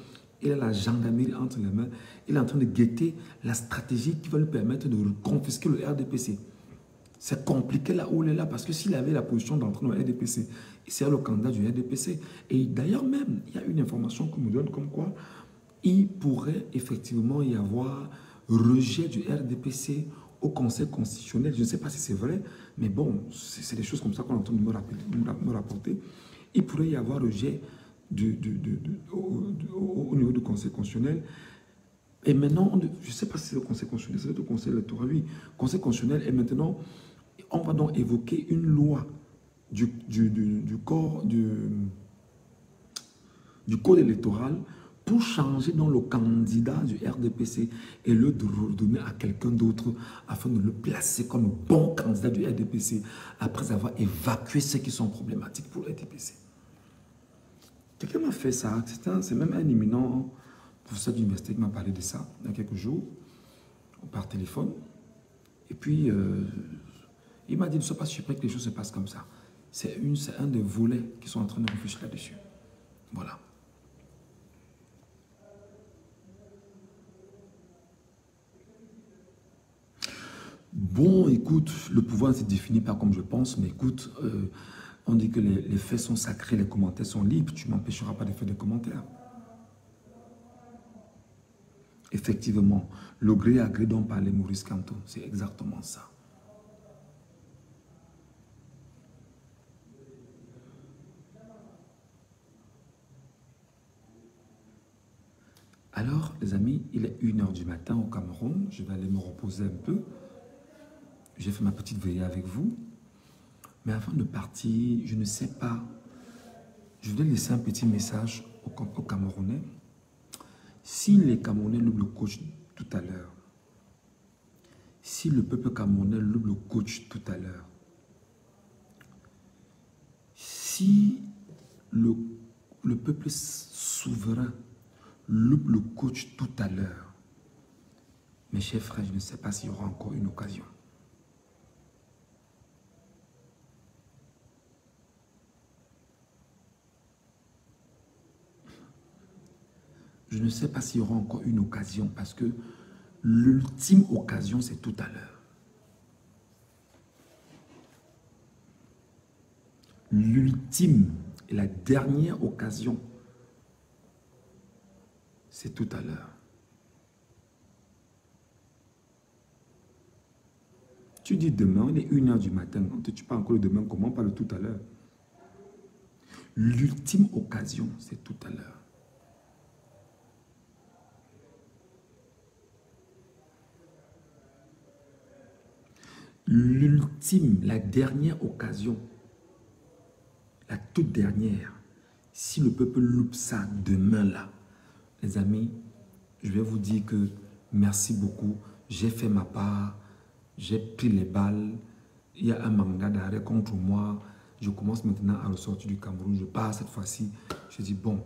il a la gendarmerie entre les mains, il est en train de guetter la stratégie qui va lui permettre de confisquer le RDPC. C'est compliqué là où il est là, parce que s'il avait la position d'entrer dans le RDPC, il serait le candidat du RDPC. Et d'ailleurs même, il y a une information qu'on nous donne comme quoi il pourrait effectivement y avoir rejet du RDPC au Conseil constitutionnel. Je ne sais pas si c'est vrai, mais bon, c'est des choses comme ça qu'on entend me rapporter. Il pourrait y avoir rejet au niveau du Conseil constitutionnel. Et maintenant, je ne sais pas si c'est le Conseil constitutionnel, c'est le Conseil électoral, oui. Conseil constitutionnel, et maintenant, on va donc évoquer une loi du code électoral pour changer dans le candidat du RDPC et le redonner à quelqu'un d'autre afin de le placer comme bon candidat du RDPC après avoir évacué ceux qui sont problématiques pour le RDPC. Quelqu'un m'a fait ça, c'est même un éminent professeur d'université qui m'a parlé de ça il y a quelques jours par téléphone. Et puis, il m'a dit, ne sois pas surpris que les choses se passent comme ça. C'est un des volets qui sont en train de réfléchir là-dessus. Voilà. Bon, écoute, le pouvoir ne se définit pas comme je pense, mais écoute, on dit que les faits sont sacrés, les commentaires sont libres, tu ne m'empêcheras pas de faire des commentaires. Effectivement, le gré à gré dont parlait Maurice Kamto, c'est exactement ça. Alors, les amis, il est 1 h du matin au Cameroun, je vais aller me reposer un peu. J'ai fait ma petite veillée avec vous. Mais avant de partir, je ne sais pas, je voulais laisser un petit message aux Camerounais. Si les Camerounais louent le coach tout à l'heure, si le peuple camerounais loue le coach tout à l'heure, si le peuple souverain loupe le coach tout à l'heure, mes chers frères, je ne sais pas s'il y aura encore une occasion. Je ne sais pas s'il y aura encore une occasion parce que l'ultime occasion, c'est tout à l'heure. L'ultime et la dernière occasion, c'est tout à l'heure. Tu dis demain, il est 1 h du matin. Tu parles encore de demain, comment on parle de tout à l'heure? L'ultime occasion, c'est tout à l'heure. L'ultime, la dernière occasion, la toute dernière, si le peuple loupe ça demain là, les amis, je vais vous dire que merci beaucoup, j'ai fait ma part, j'ai pris les balles, il y a un mandat d'arrêt contre moi, je commence maintenant à ressortir du Cameroun, je pars cette fois-ci, je dis bon,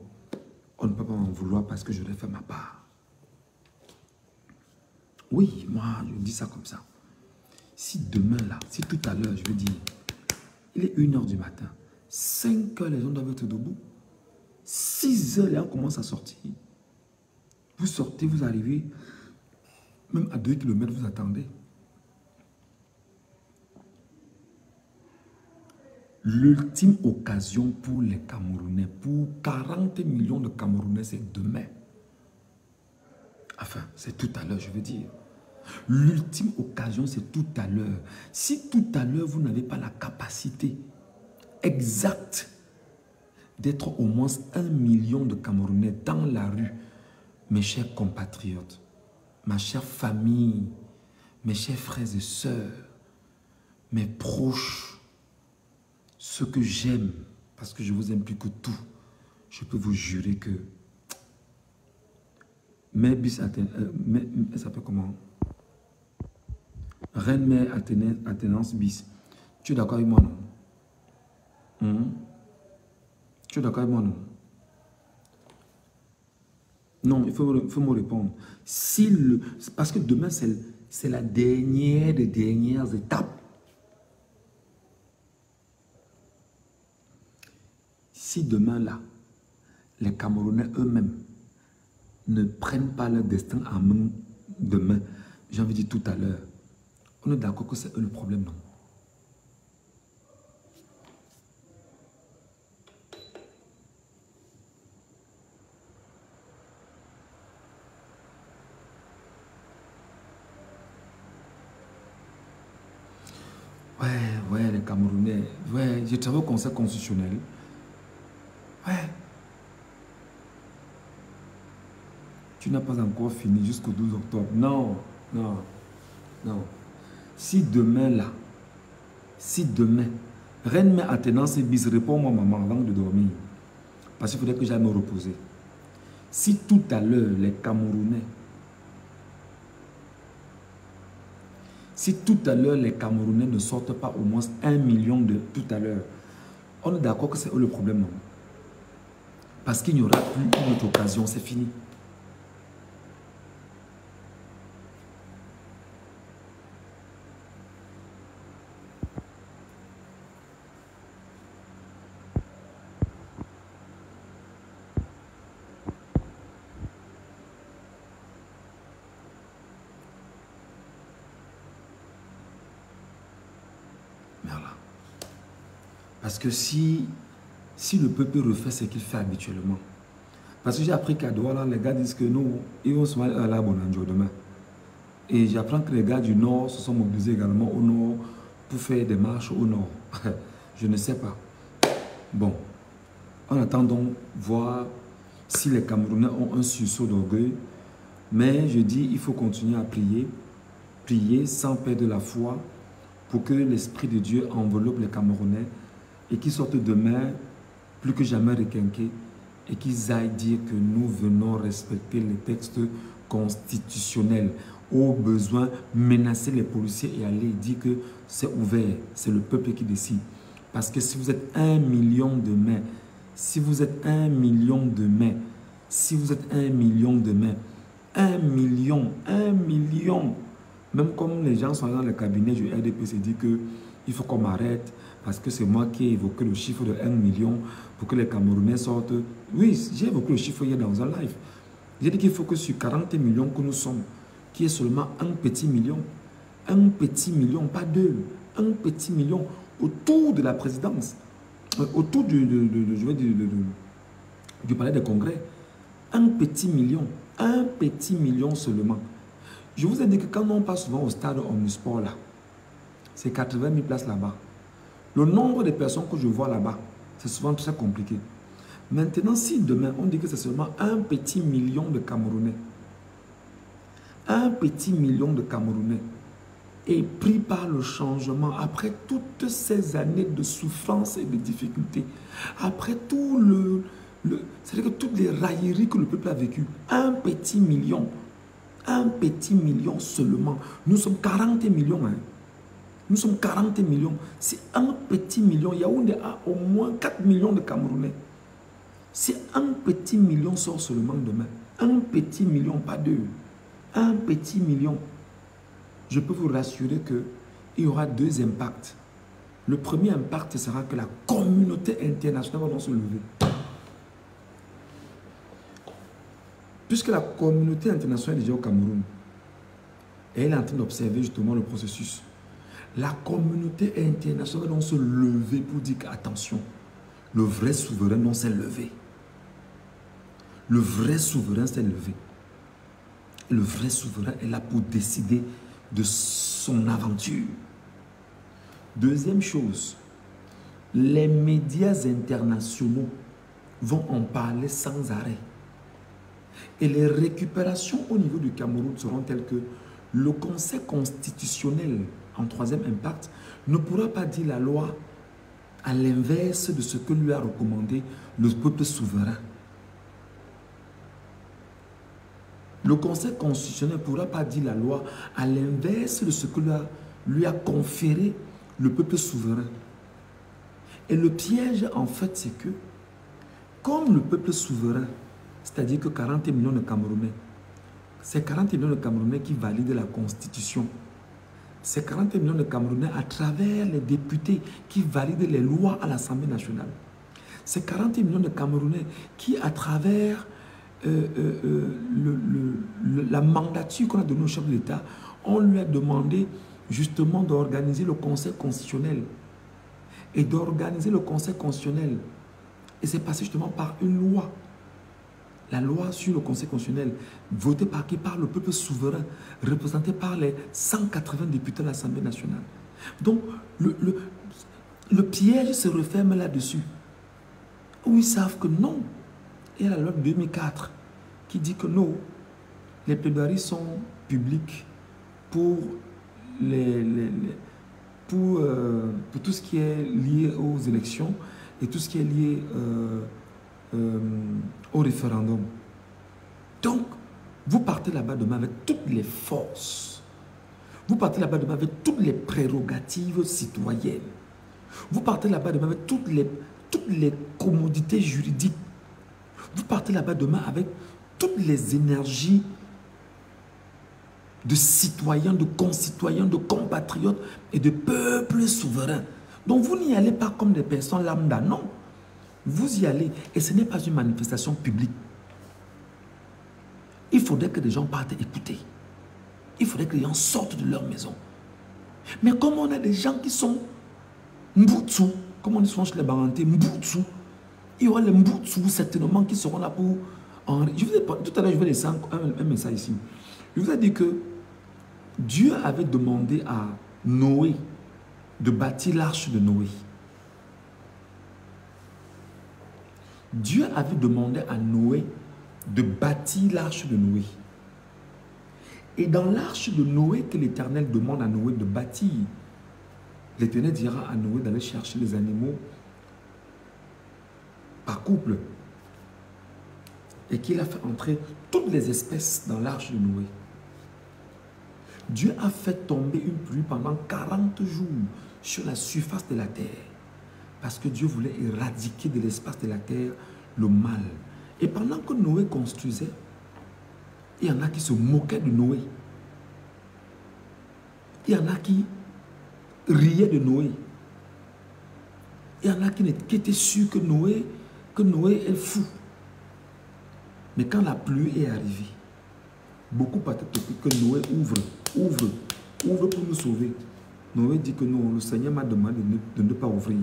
on ne peut pas m'en vouloir parce que j'aurais fait ma part. Oui, moi je dis ça comme ça. Si demain là, si tout à l'heure, je veux dire, il est 1 h du matin, 5 h les gens doivent être debout, 6 h les gens commencent à sortir. Vous sortez, vous arrivez, même à 2 km, vous attendez. L'ultime occasion pour les Camerounais, pour 40 millions de Camerounais, c'est demain. Enfin, c'est tout à l'heure, je veux dire. L'ultime occasion, c'est tout à l'heure. Si tout à l'heure, vous n'avez pas la capacité exacte d'être au moins 1 million de Camerounais dans la rue, mes chers compatriotes, ma chère famille, mes chers frères et sœurs, mes proches, ceux que j'aime, parce que je vous aime plus que tout, je peux vous jurer que elle s'appelle comment? Reine Mère Athénance bis. Tu es d'accord avec moi, non? Tu es d'accord avec moi, non? Non, il faut me répondre. Parce que demain, c'est la dernière des dernières étapes. si demain là, les Camerounais eux-mêmes ne prennent pas leur destin en main demain, j'ai envie de dire tout à l'heure, on est d'accord que c'est eux le problème, non? Ouais, les Camerounais. Ouais, j'ai travaillé au Conseil constitutionnel. Ouais. Tu n'as pas encore fini jusqu'au 12 octobre. Non, non, non. Si demain, là, si demain, Reine Mère Athénance et Bis, réponds-moi, maman, avant de dormir. Parce qu'il faudrait que j'aille me reposer. Si tout à l'heure, les Camerounais, si tout à l'heure, les Camerounais ne sortent pas au moins 1 million de tout à l'heure, on est d'accord que c'est eux le problème, non? Parce qu'il n'y aura plus une autre occasion, c'est fini. Voilà. Parce que si le peuple refait ce qu'il fait habituellement, parce que j'ai appris qu'à Douala, les gars disent que nous, ils vont se mettre à la Bonanjo demain. Et j'apprends que les gars du Nord se sont mobilisés également au Nord pour faire des marches au Nord. Je ne sais pas. Bon, en attendant voir si les Camerounais ont un sursaut d'orgueil. Mais je dis, il faut continuer à prier, prier sans perdre la foi pour que l'Esprit de Dieu enveloppe les Camerounais et qu'ils sortent demain plus que jamais requinqués et qu'ils aillent dire que nous venons respecter les textes constitutionnels. Au besoin, menacer les policiers et aller dire que c'est ouvert, c'est le peuple qui décide. Parce que si vous êtes 1 million de mains, si vous êtes 1 million de mains, si vous êtes 1 million de mains, 1 million, même comme les gens sont dans le cabinet du RDPC dit que il faut qu'on m'arrête parce que c'est moi qui ai évoqué le chiffre de 1 million pour que les Camerounais sortent. Oui, j'ai évoqué le chiffre hier dans un live. J'ai dit qu'il faut que sur 40 millions que nous sommes, qu'il y ait seulement un petit million, pas deux, un petit million autour de la présidence, autour du palais des congrès, un petit million seulement. Je vous ai dit que quand on passe souvent au stade Omnisport là, c'est 80 000 places là-bas. Le nombre de personnes que je vois là-bas, c'est souvent très compliqué. Maintenant, si demain, on dit que c'est seulement un petit million de Camerounais, un petit million de Camerounais, et pris par le changement, après toutes ces années de souffrance et de difficultés, après tout c'est-à-dire que toutes les railleries que le peuple a vécues, un petit million seulement. Nous sommes 40 millions. Hein. Nous sommes 40 millions. C'est un petit million. Yaoundé a au moins 4 millions de Camerounais. Si un petit million sort seulement demain, un petit million, pas deux, un petit million, je peux vous rassurer qu'il y aura deux impacts. Le premier impact sera que la communauté internationale va se lever. Puisque la communauté internationale est déjà au Cameroun, et elle est en train d'observer justement le processus, la communauté internationale va se lever pour dire qu'attention, le vrai souverain s'est levé. Le vrai souverain s'est levé. Et le vrai souverain est là pour décider de son aventure. Deuxième chose, les médias internationaux vont en parler sans arrêt. Et les récupérations au niveau du Cameroun seront telles que le Conseil constitutionnel, en troisième impact, ne pourra pas dire la loi à l'inverse de ce que lui a recommandé le peuple souverain. Le Conseil constitutionnel ne pourra pas dire la loi à l'inverse de ce que lui a conféré le peuple souverain. Et le piège, en fait, c'est que, comme le peuple souverain, c'est-à-dire que 40 millions de Camerounais, c'est 40 millions de Camerounais qui valident la Constitution. C'est 40 millions de Camerounais à travers les députés qui valident les lois à l'Assemblée nationale. C'est 40 millions de Camerounais qui, à travers la mandature qu'on a donnée au chef de l'État, on lui a demandé justement d'organiser le Conseil constitutionnel. Et d'organiser le Conseil constitutionnel. Et c'est passé justement par une loi. La loi sur le Conseil constitutionnel, votée par qui? Par le peuple souverain, représenté par les 180 députés de l'Assemblée nationale. Donc, le piège se referme là-dessus. Où ils savent que non. Et la loi de 2004 qui dit que non, les plaidoiries sont publiques pour pour tout ce qui est lié aux élections et tout ce qui est lié au référendum. Donc, vous partez là-bas demain avec toutes les forces. Vous partez là-bas demain avec toutes les prérogatives citoyennes. Vous partez là-bas demain avec toutes les commodités juridiques. Vous partez là-bas demain avec toutes les énergies de citoyens, de concitoyens, de compatriotes et de peuples souverains. Donc vous n'y allez pas comme des personnes lambda, non. Vous y allez et ce n'est pas une manifestation publique. Il faudrait que des gens partent écouter. Il faudrait que les gens sortent de leur maison. Mais comme on a des gens qui sont mbutsu, comme on dit souvent chez les Barantais, mbutsu, il y aura les mbutsu certainement qui seront là pour... Je vous ai, tout à l'heure, je vais laisser un message ici. Je vous ai dit que Dieu avait demandé à Noé de bâtir l'arche de Noé. Dieu avait demandé à Noé de bâtir l'arche de Noé. Et dans l'arche de Noé que l'Éternel demande à Noé de bâtir, l'Éternel dira à Noé d'aller chercher les animaux par couple. Et qu'il a fait entrer toutes les espèces dans l'arche de Noé. Dieu a fait tomber une pluie pendant 40 jours sur la surface de la terre. Parce que Dieu voulait éradiquer de l'espace de la terre le mal. Et pendant que Noé construisait, il y en a qui se moquaient de Noé. Il y en a qui riaient de Noé. Il y en a qui étaient sûrs que Noé est fou. Mais quand la pluie est arrivée, beaucoup partaient que Noé ouvre pour nous sauver. Noé dit que non, le Seigneur m'a demandé de ne pas ouvrir.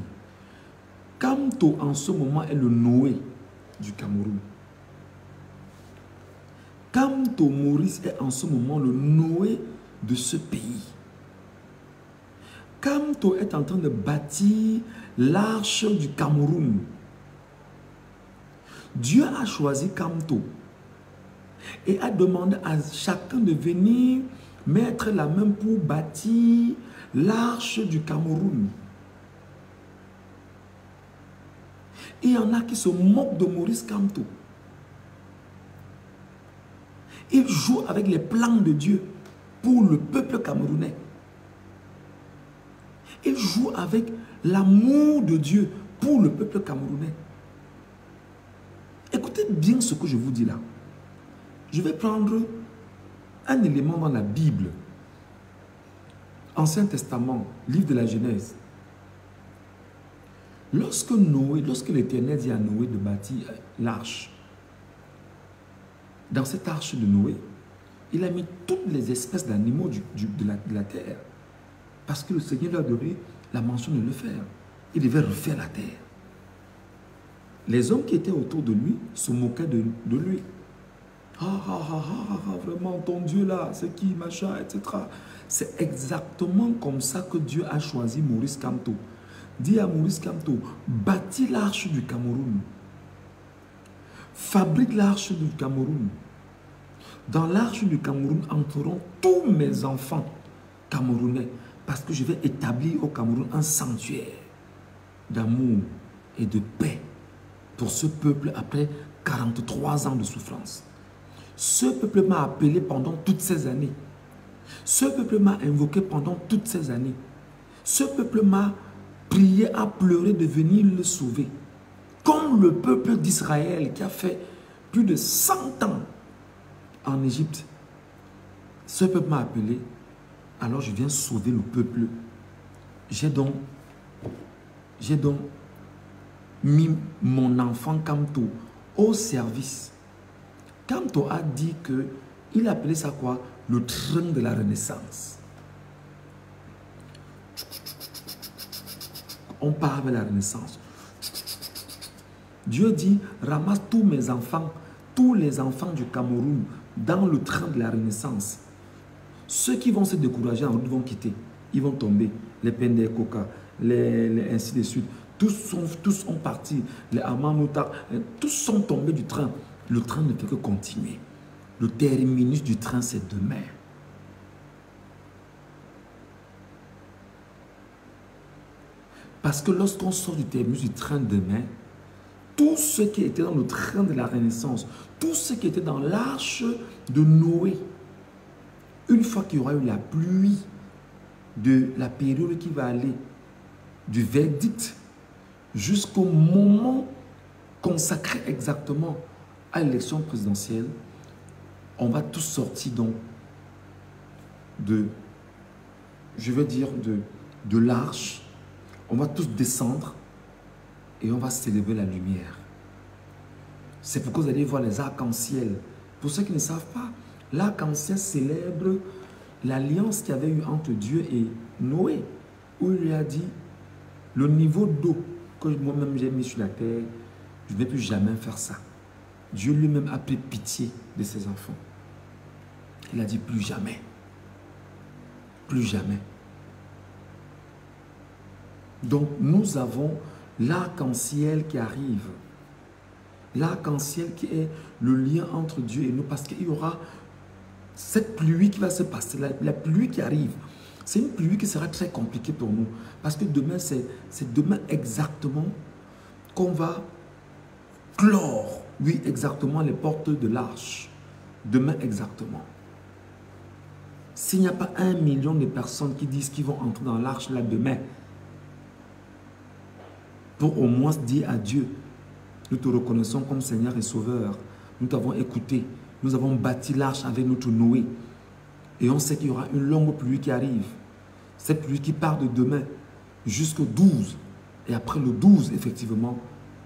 Kamto en ce moment est le Noé du Cameroun. Kamto Maurice est en ce moment le Noé de ce pays. Kamto est en train de bâtir l'arche du Cameroun. Dieu a choisi Kamto et a demandé à chacun de venir mettre la main pour bâtir l'arche du Cameroun. Et il y en a qui se moquent de Maurice Kamto. Il joue avec les plans de Dieu pour le peuple camerounais. Il joue avec l'amour de Dieu pour le peuple camerounais. Écoutez bien ce que je vous dis là. Je vais prendre un élément dans la Bible. Ancien Testament, livre de la Genèse. Lorsque l'Éternel dit à Noé de bâtir l'arche, dans cette arche de Noé, il a mis toutes les espèces d'animaux de la terre. Parce que le Seigneur lui a donné la mention de le faire. Il devait refaire la terre. Les hommes qui étaient autour de lui se moquaient de lui. Vraiment, ton Dieu là, c'est qui, machin, etc. C'est exactement comme ça que Dieu a choisi Maurice Kamto. Dit à Maurice Kamto, bâtis l'arche du Cameroun. Fabrique l'arche du Cameroun. Dans l'arche du Cameroun entreront tous mes enfants camerounais. Parce que je vais établir au Cameroun un sanctuaire d'amour et de paix pour ce peuple après 43 ans de souffrance. Ce peuple m'a appelé pendant toutes ces années. Ce peuple m'a invoqué pendant toutes ces années. Ce peuple m'a prié, a pleuré de venir le sauver. Comme le peuple d'Israël qui a fait plus de 100 ans en Égypte. Ce peuple m'a appelé, alors je viens sauver le peuple. J'ai donc mis mon enfant Kamto au service. Kamto a dit que il appelait ça quoi? Le train de la Renaissance. On part avec la Renaissance. Dieu dit, ramasse tous mes enfants, tous les enfants du Cameroun dans le train de la Renaissance. Ceux qui vont se décourager en route vont quitter. Ils vont tomber. Les Pende Koka, ainsi de suite. Tous sont partis. Les Amanouta, tous sont tombés du train. Le train ne fait que continuer. Le terminus du train, c'est demain. Parce que lorsqu'on sort du terminus du train demain, tous ceux qui étaient dans le train de la Renaissance, tous ceux qui étaient dans l'arche de Noé, une fois qu'il y aura eu la pluie de la période qui va aller du verdict jusqu'au moment consacré exactement à l'élection présidentielle, on va tous sortir donc de l'arche, on va tous descendre et on va célébrer la lumière. C'est pourquoi vous allez voir les arcs-en-ciel. Pour ceux qui ne savent pas, l'arc-en-ciel célèbre l'alliance qu'il y avait eu entre Dieu et Noé, où il lui a dit, le niveau d'eau que moi-même j'ai mis sur la terre, je ne vais plus jamais faire ça. Dieu lui-même a pris pitié de ses enfants. Il a dit plus jamais. Plus jamais. Donc nous avons l'arc-en-ciel qui arrive. L'arc-en-ciel qui est le lien entre Dieu et nous, parce qu'il y aura cette pluie qui va se passer, la pluie qui arrive. C'est une pluie qui sera très compliquée pour nous, parce que demain, c'est demain exactement qu'on va clore, oui, exactement, les portes de l'arche. Demain exactement. S'il n'y a pas 1 million de personnes qui disent qu'ils vont entrer dans l'arche là demain, pour au moins dire à Dieu, nous te reconnaissons comme Seigneur et Sauveur, nous t'avons écouté, nous avons bâti l'arche avec notre Noé, et on sait qu'il y aura une longue pluie qui arrive, cette pluie qui part de demain jusqu'au 12, et après le 12, effectivement,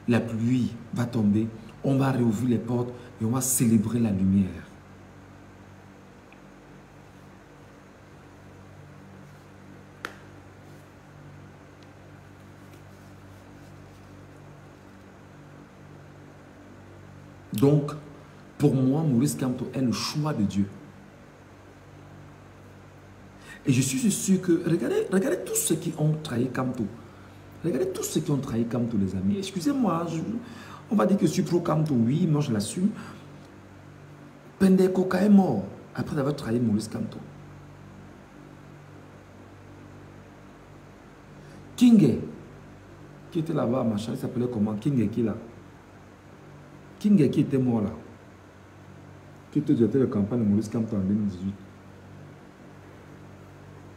la pluie va tomber, on va réouvrir les portes et on va célébrer la lumière. Donc, pour moi, Maurice Kamto est le choix de Dieu. Et je suis sûr que, regardez tous ceux qui ont trahi Kamto. Regardez tous ceux qui ont trahi Kamto, les amis. Excusez-moi, on va dire que je suis pro Kamto, oui, moi je l'assume. Pende Koka est mort après avoir trahi Maurice Kamto. Kingé, qui était là-bas, machin, il s'appelait comment? Kingé qui là? Kingé qui était mort là, qui était directeur de campagne de Maurice Kamto en 2018.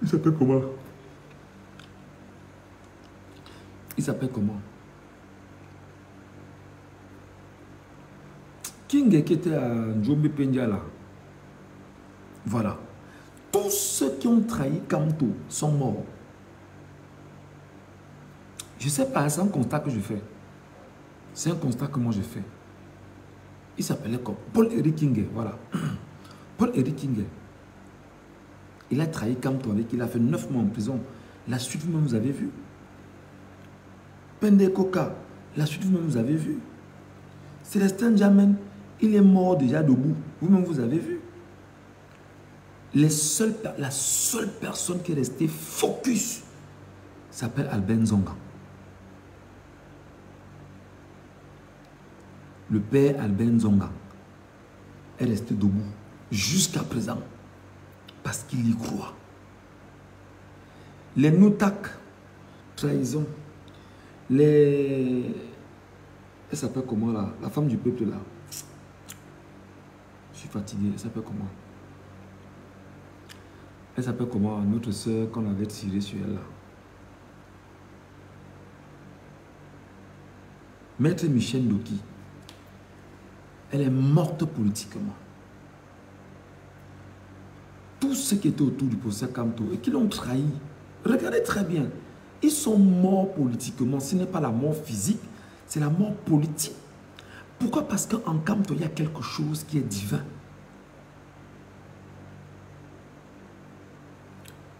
Il s'appelle comment? Il s'appelle comment? Kingé qui était à Njombe Pendia là. Voilà. Tous ceux qui ont trahi Kamto sont morts. Je ne sais pas, c'est un constat que je fais. C'est un constat que moi je fais. Il s'appelait comme Paul-Éric Kingé, voilà. Paul-Éric Kingé. Il a trahi Kamto avec, il a fait 9 mois en prison. La suite, vous-même, vous avez vu. Pende Koka, la suite, vous-même, vous avez vu. Célestin Jamen, il est mort déjà debout. Vous-même, vous avez vu. La seule personne qui est restée focus s'appelle Albert Nzonga. Le père Albert Nzonga est resté debout jusqu'à présent parce qu'il y croit. Les Noutak, trahison, elle s'appelle comment là? La femme du peuple là. Je suis fatigué, elle s'appelle comment? Elle s'appelle comment? Notre soeur qu'on avait tiré sur elle là. Maître Michel Doki. Elle est morte politiquement. Tous ceux qui étaient autour du professeur Kamto et qui l'ont trahi, regardez très bien, ils sont morts politiquement. Ce n'est pas la mort physique, C'est la mort politique. Pourquoi? Parce qu'en Kamto, il y a quelque chose qui est divin.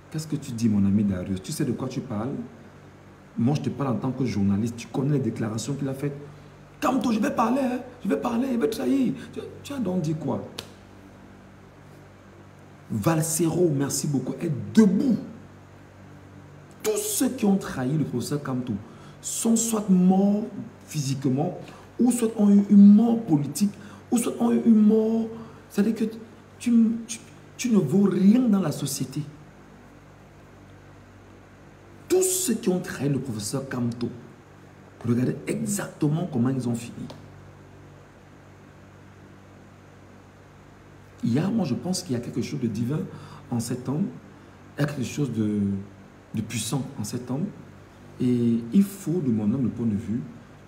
Qu'est-ce que tu dis, mon ami Darius? Tu sais de quoi tu parles? Moi, je te parle en tant que journaliste. Tu connais les déclarations qu'il a faites. Kamto, je vais parler, hein? Je vais parler, il va trahir. Tu as donc dit quoi? Valsero, merci beaucoup, est debout. Tous ceux qui ont trahi le professeur Kamto sont soit morts physiquement, ou soit ont eu une mort politique, ou soit ont eu une mort. C'est-à-dire que tu ne vaux rien dans la société. Tous ceux qui ont trahi le professeur Kamto, regardez exactement comment ils ont fini. Moi je pense qu'il y a quelque chose de divin en cet homme, il y a quelque chose de puissant en cet homme, et il faut, de mon humble point de vue,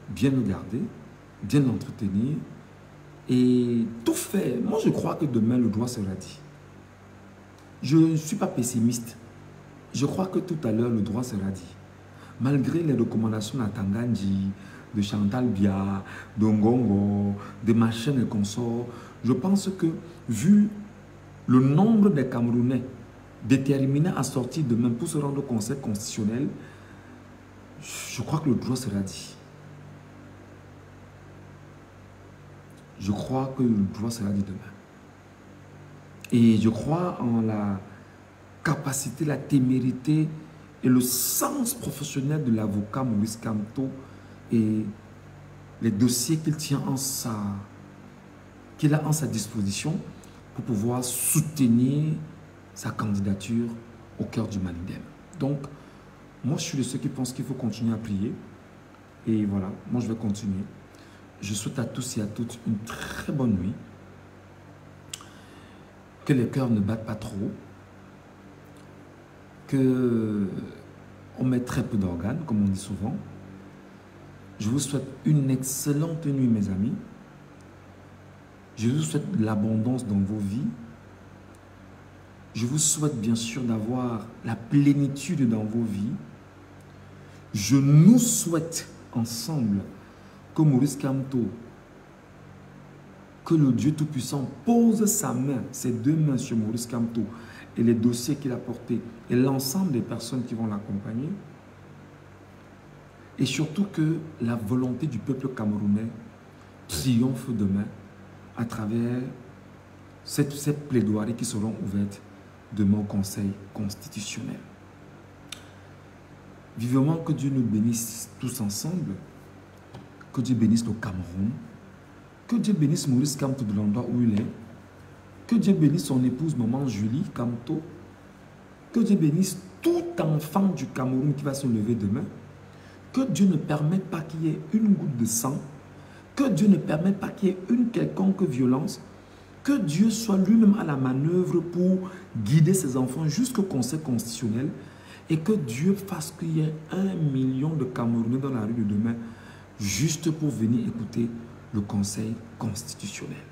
bien le garder, bien l'entretenir, et tout faire. Moi je crois que demain le droit sera dit. Je ne suis pas pessimiste. Je crois que tout à l'heure, le droit sera dit. Malgré les recommandations de Tanganji, de Chantal Bia, de Ngongo, de Machen et consorts, je pense que, vu le nombre de Camerounais déterminés à sortir demain pour se rendre au Conseil constitutionnel, je crois que le droit sera dit. Je crois que le droit sera dit demain. Et je crois en la capacité, la témérité et le sens professionnel de l'avocat Maurice Kamto et les dossiers qu'il a en sa disposition pour pouvoir soutenir sa candidature au cœur du Manidem. Donc, moi je suis de ceux qui pensent qu'il faut continuer à prier. Et voilà, moi je vais continuer. Je souhaite à tous et à toutes une très bonne nuit. Que les cœurs ne battent pas trop. On met très peu d'organes, comme on dit souvent. Je vous souhaite une excellente nuit, mes amis. Je vous souhaite l'abondance dans vos vies. Je vous souhaite bien sûr d'avoir la plénitude dans vos vies. Je nous souhaite ensemble que Maurice Kamto, que le Dieu Tout-Puissant pose sa main, ses deux mains sur Maurice Kamto et les dossiers qu'il a portés et l'ensemble des personnes qui vont l'accompagner. Et surtout que la volonté du peuple camerounais triomphe demain à travers ces plaidoiries qui seront ouvertes demain au Conseil constitutionnel. Vivement que Dieu nous bénisse tous ensemble, que Dieu bénisse le Cameroun, que Dieu bénisse Maurice Kamto de l'endroit où il est, que Dieu bénisse son épouse maman Julie Kamto, que Dieu bénisse tout enfant du Cameroun qui va se lever demain, que Dieu ne permette pas qu'il y ait une goutte de sang, que Dieu ne permette pas qu'il y ait une quelconque violence, que Dieu soit lui-même à la manœuvre pour guider ses enfants jusqu'au Conseil constitutionnel et que Dieu fasse qu'il y ait 1 million de Camerounais dans la rue de demain juste pour venir écouter le Conseil constitutionnel.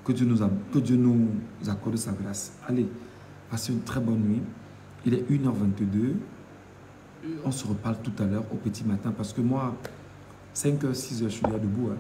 Que Dieu nous accorde sa grâce. Allez, passez une très bonne nuit. Il est 1h22. On se reparle tout à l'heure au petit matin parce que moi, 5h, 6h, je suis là debout. Hein.